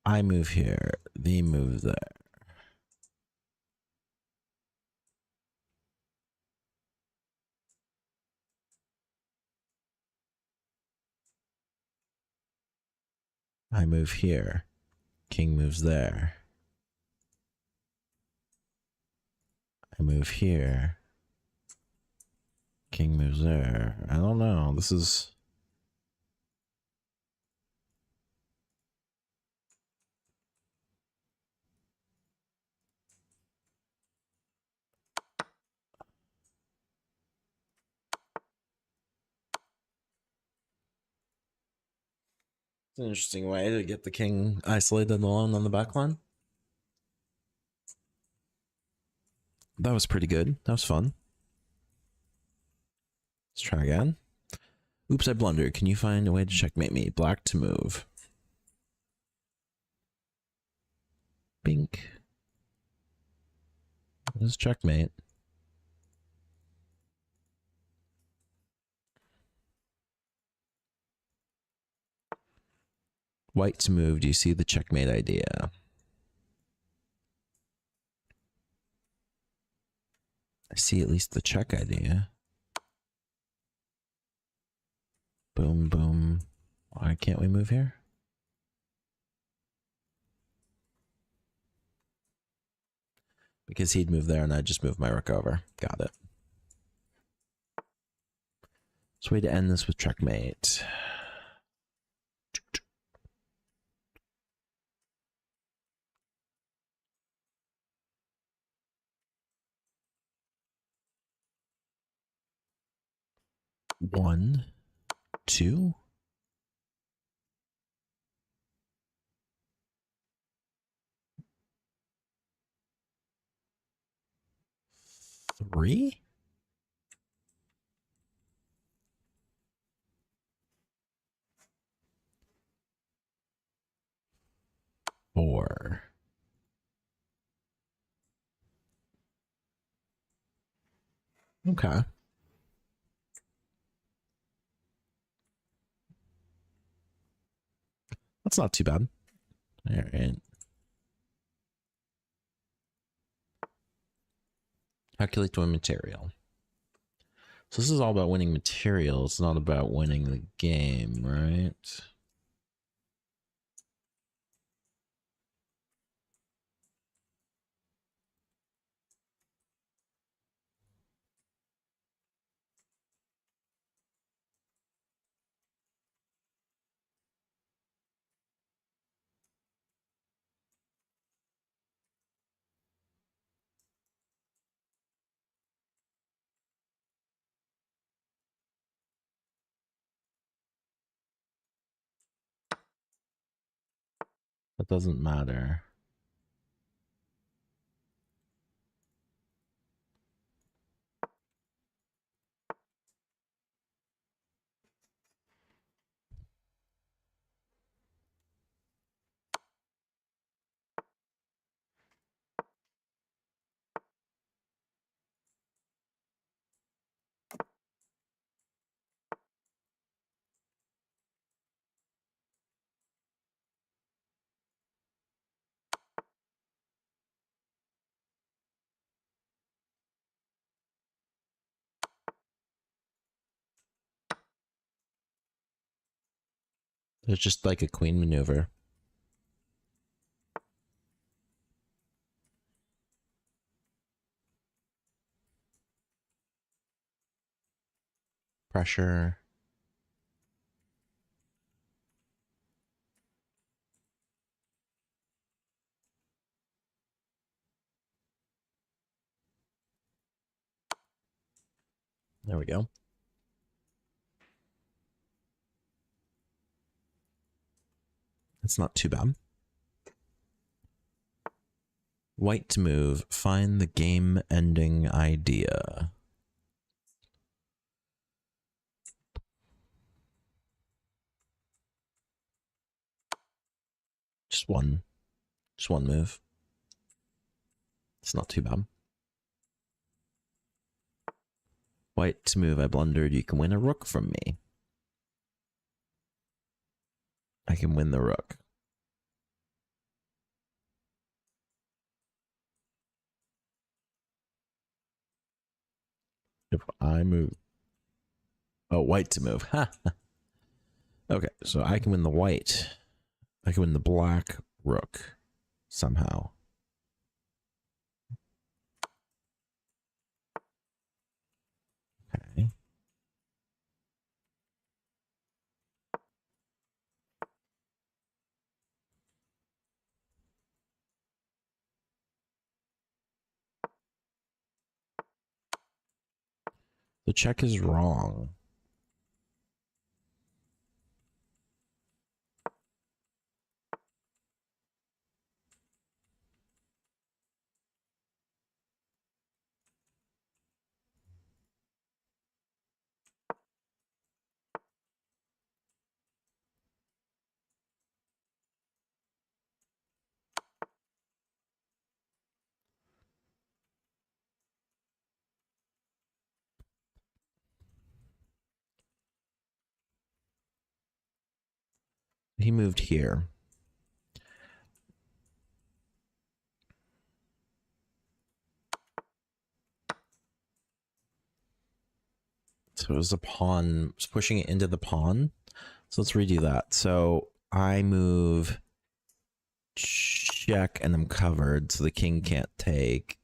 Speaker 3: I move here. They move there. I move here. King moves there. I move here. King moves there. I don't know. This is... an interesting way to get the king isolated alone on the back line. That was pretty good. That was fun. Let's try again. Oops, I blundered. Can you find a way to checkmate me? Black to move. Bink. This is checkmate. White to move. Do you see the checkmate idea? I see at least the check idea. Boom, boom. Why can't we move here? Because he'd move there and I'd just move my rook over. Got it. So way to end this with checkmate. One, two. Three? Four. Okay. That's not too bad. All right. Calculate to win material. So this is all about winning material. It's not about winning the game, right? That doesn't matter. There's just like a queen maneuver. Pressure. There we go. That's not too bad. White to move. Find the game-ending idea. Just one move. It's not too bad. White to move. I blundered. You can win a rook from me. I can win the rook. If I move. Oh, white to move. Okay, so I can win the white. I can win the black rook somehow. Okay. The check is wrong. he moved here. So it was a pawn, was pushing it into the pawn. So let's redo that. So I move check and I'm covered, so the king can't take.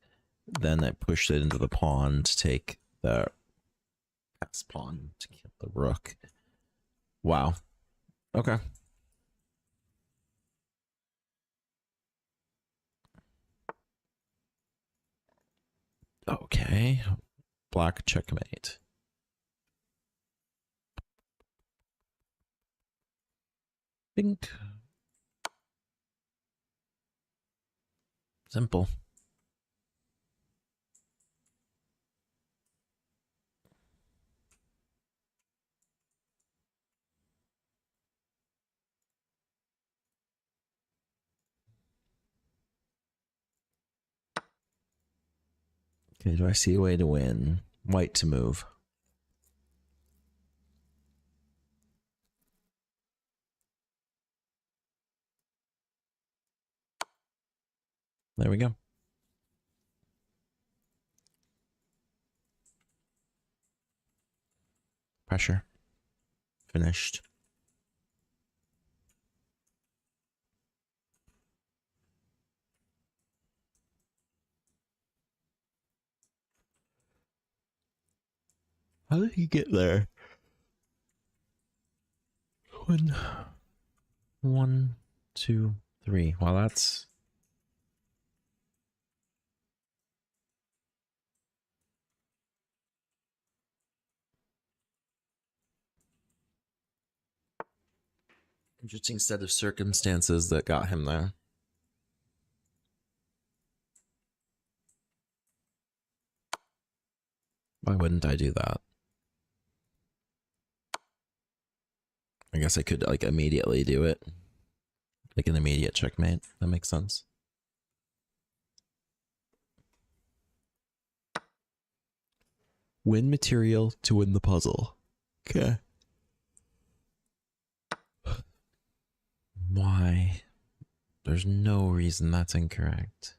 Speaker 3: Then I pushed it into the pawn to take the pass pawn to kill the rook. Wow. Okay. Okay. Black checkmate. Bink. Simple. Okay, do I see a way to win? White to move. There we go. Pressure. Finished. How did he get there? One, two, three. Well, that's... interesting set of circumstances that got him there. Why wouldn't I do that? I guess I could like immediately do it. Like an immediate checkmate. That makes sense. Win material to win the puzzle. Okay. Why? There's no reason that's incorrect.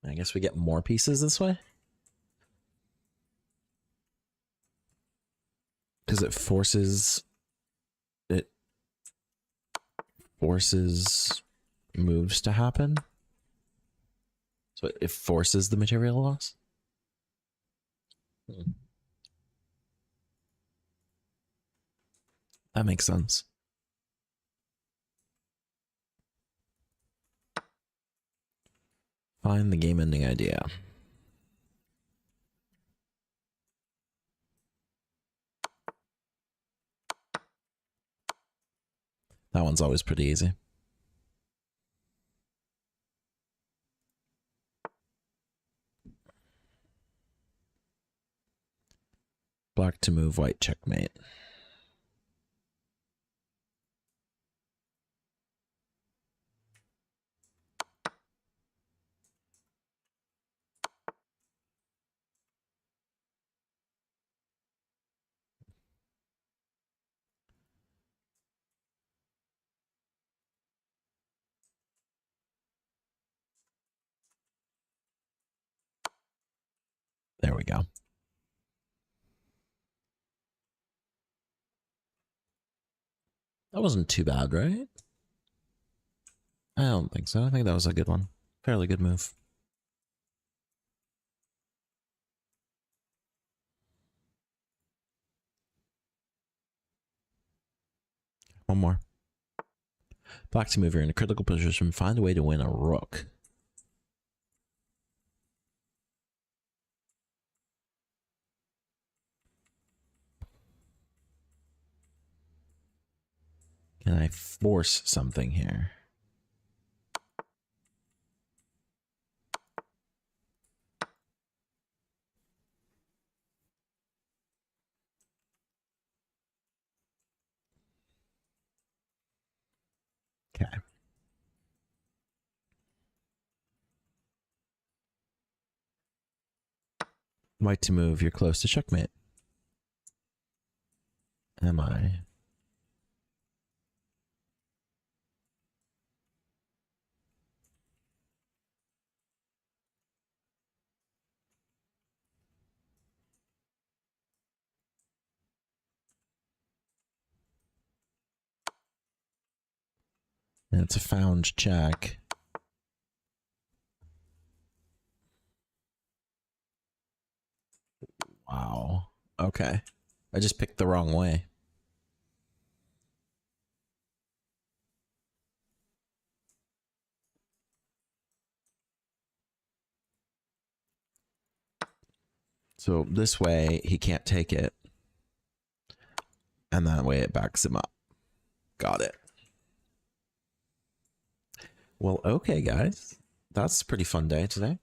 Speaker 3: I guess we get more pieces this way? Because it forces moves to happen. So it forces the material loss. That makes sense. Find the game ending idea. That one's always pretty easy. Black to move, white checkmate. There we go. That wasn't too bad, right? I don't think so. I think that was a good one. Fairly good move. One more. Black to move, you're in a critical position. Find a way to win a rook. Can I force something here? Okay. White to move, you're close to checkmate. Am I? And it's a found check. Wow. Okay. I just picked the wrong way. So this way he can't take it. And that way it backs him up. Got it. Well, okay, guys. That's a pretty fun day today.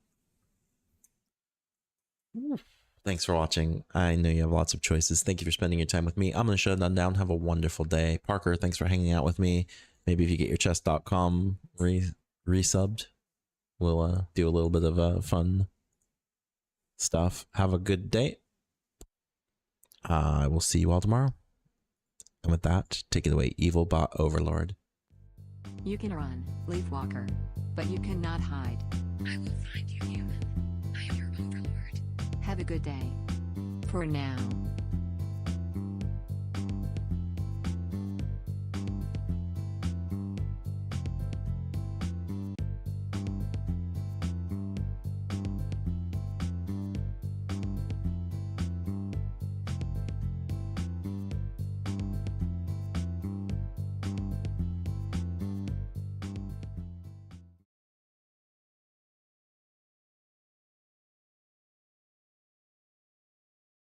Speaker 3: Thanks for watching. I know you have lots of choices. Thank you for spending your time with me. I'm going to shut it down. Have a wonderful day. Parker, thanks for hanging out with me. Maybe if you get your chess.com resubbed, we'll do a little bit of fun stuff. Have a good day. I will see you all tomorrow. And with that, take it away, Evil Bot Overlord.
Speaker 2: You can run, Leaf Walker, but you cannot hide.
Speaker 1: I will find you, human. I am your overlord.
Speaker 2: Have a good day. For now.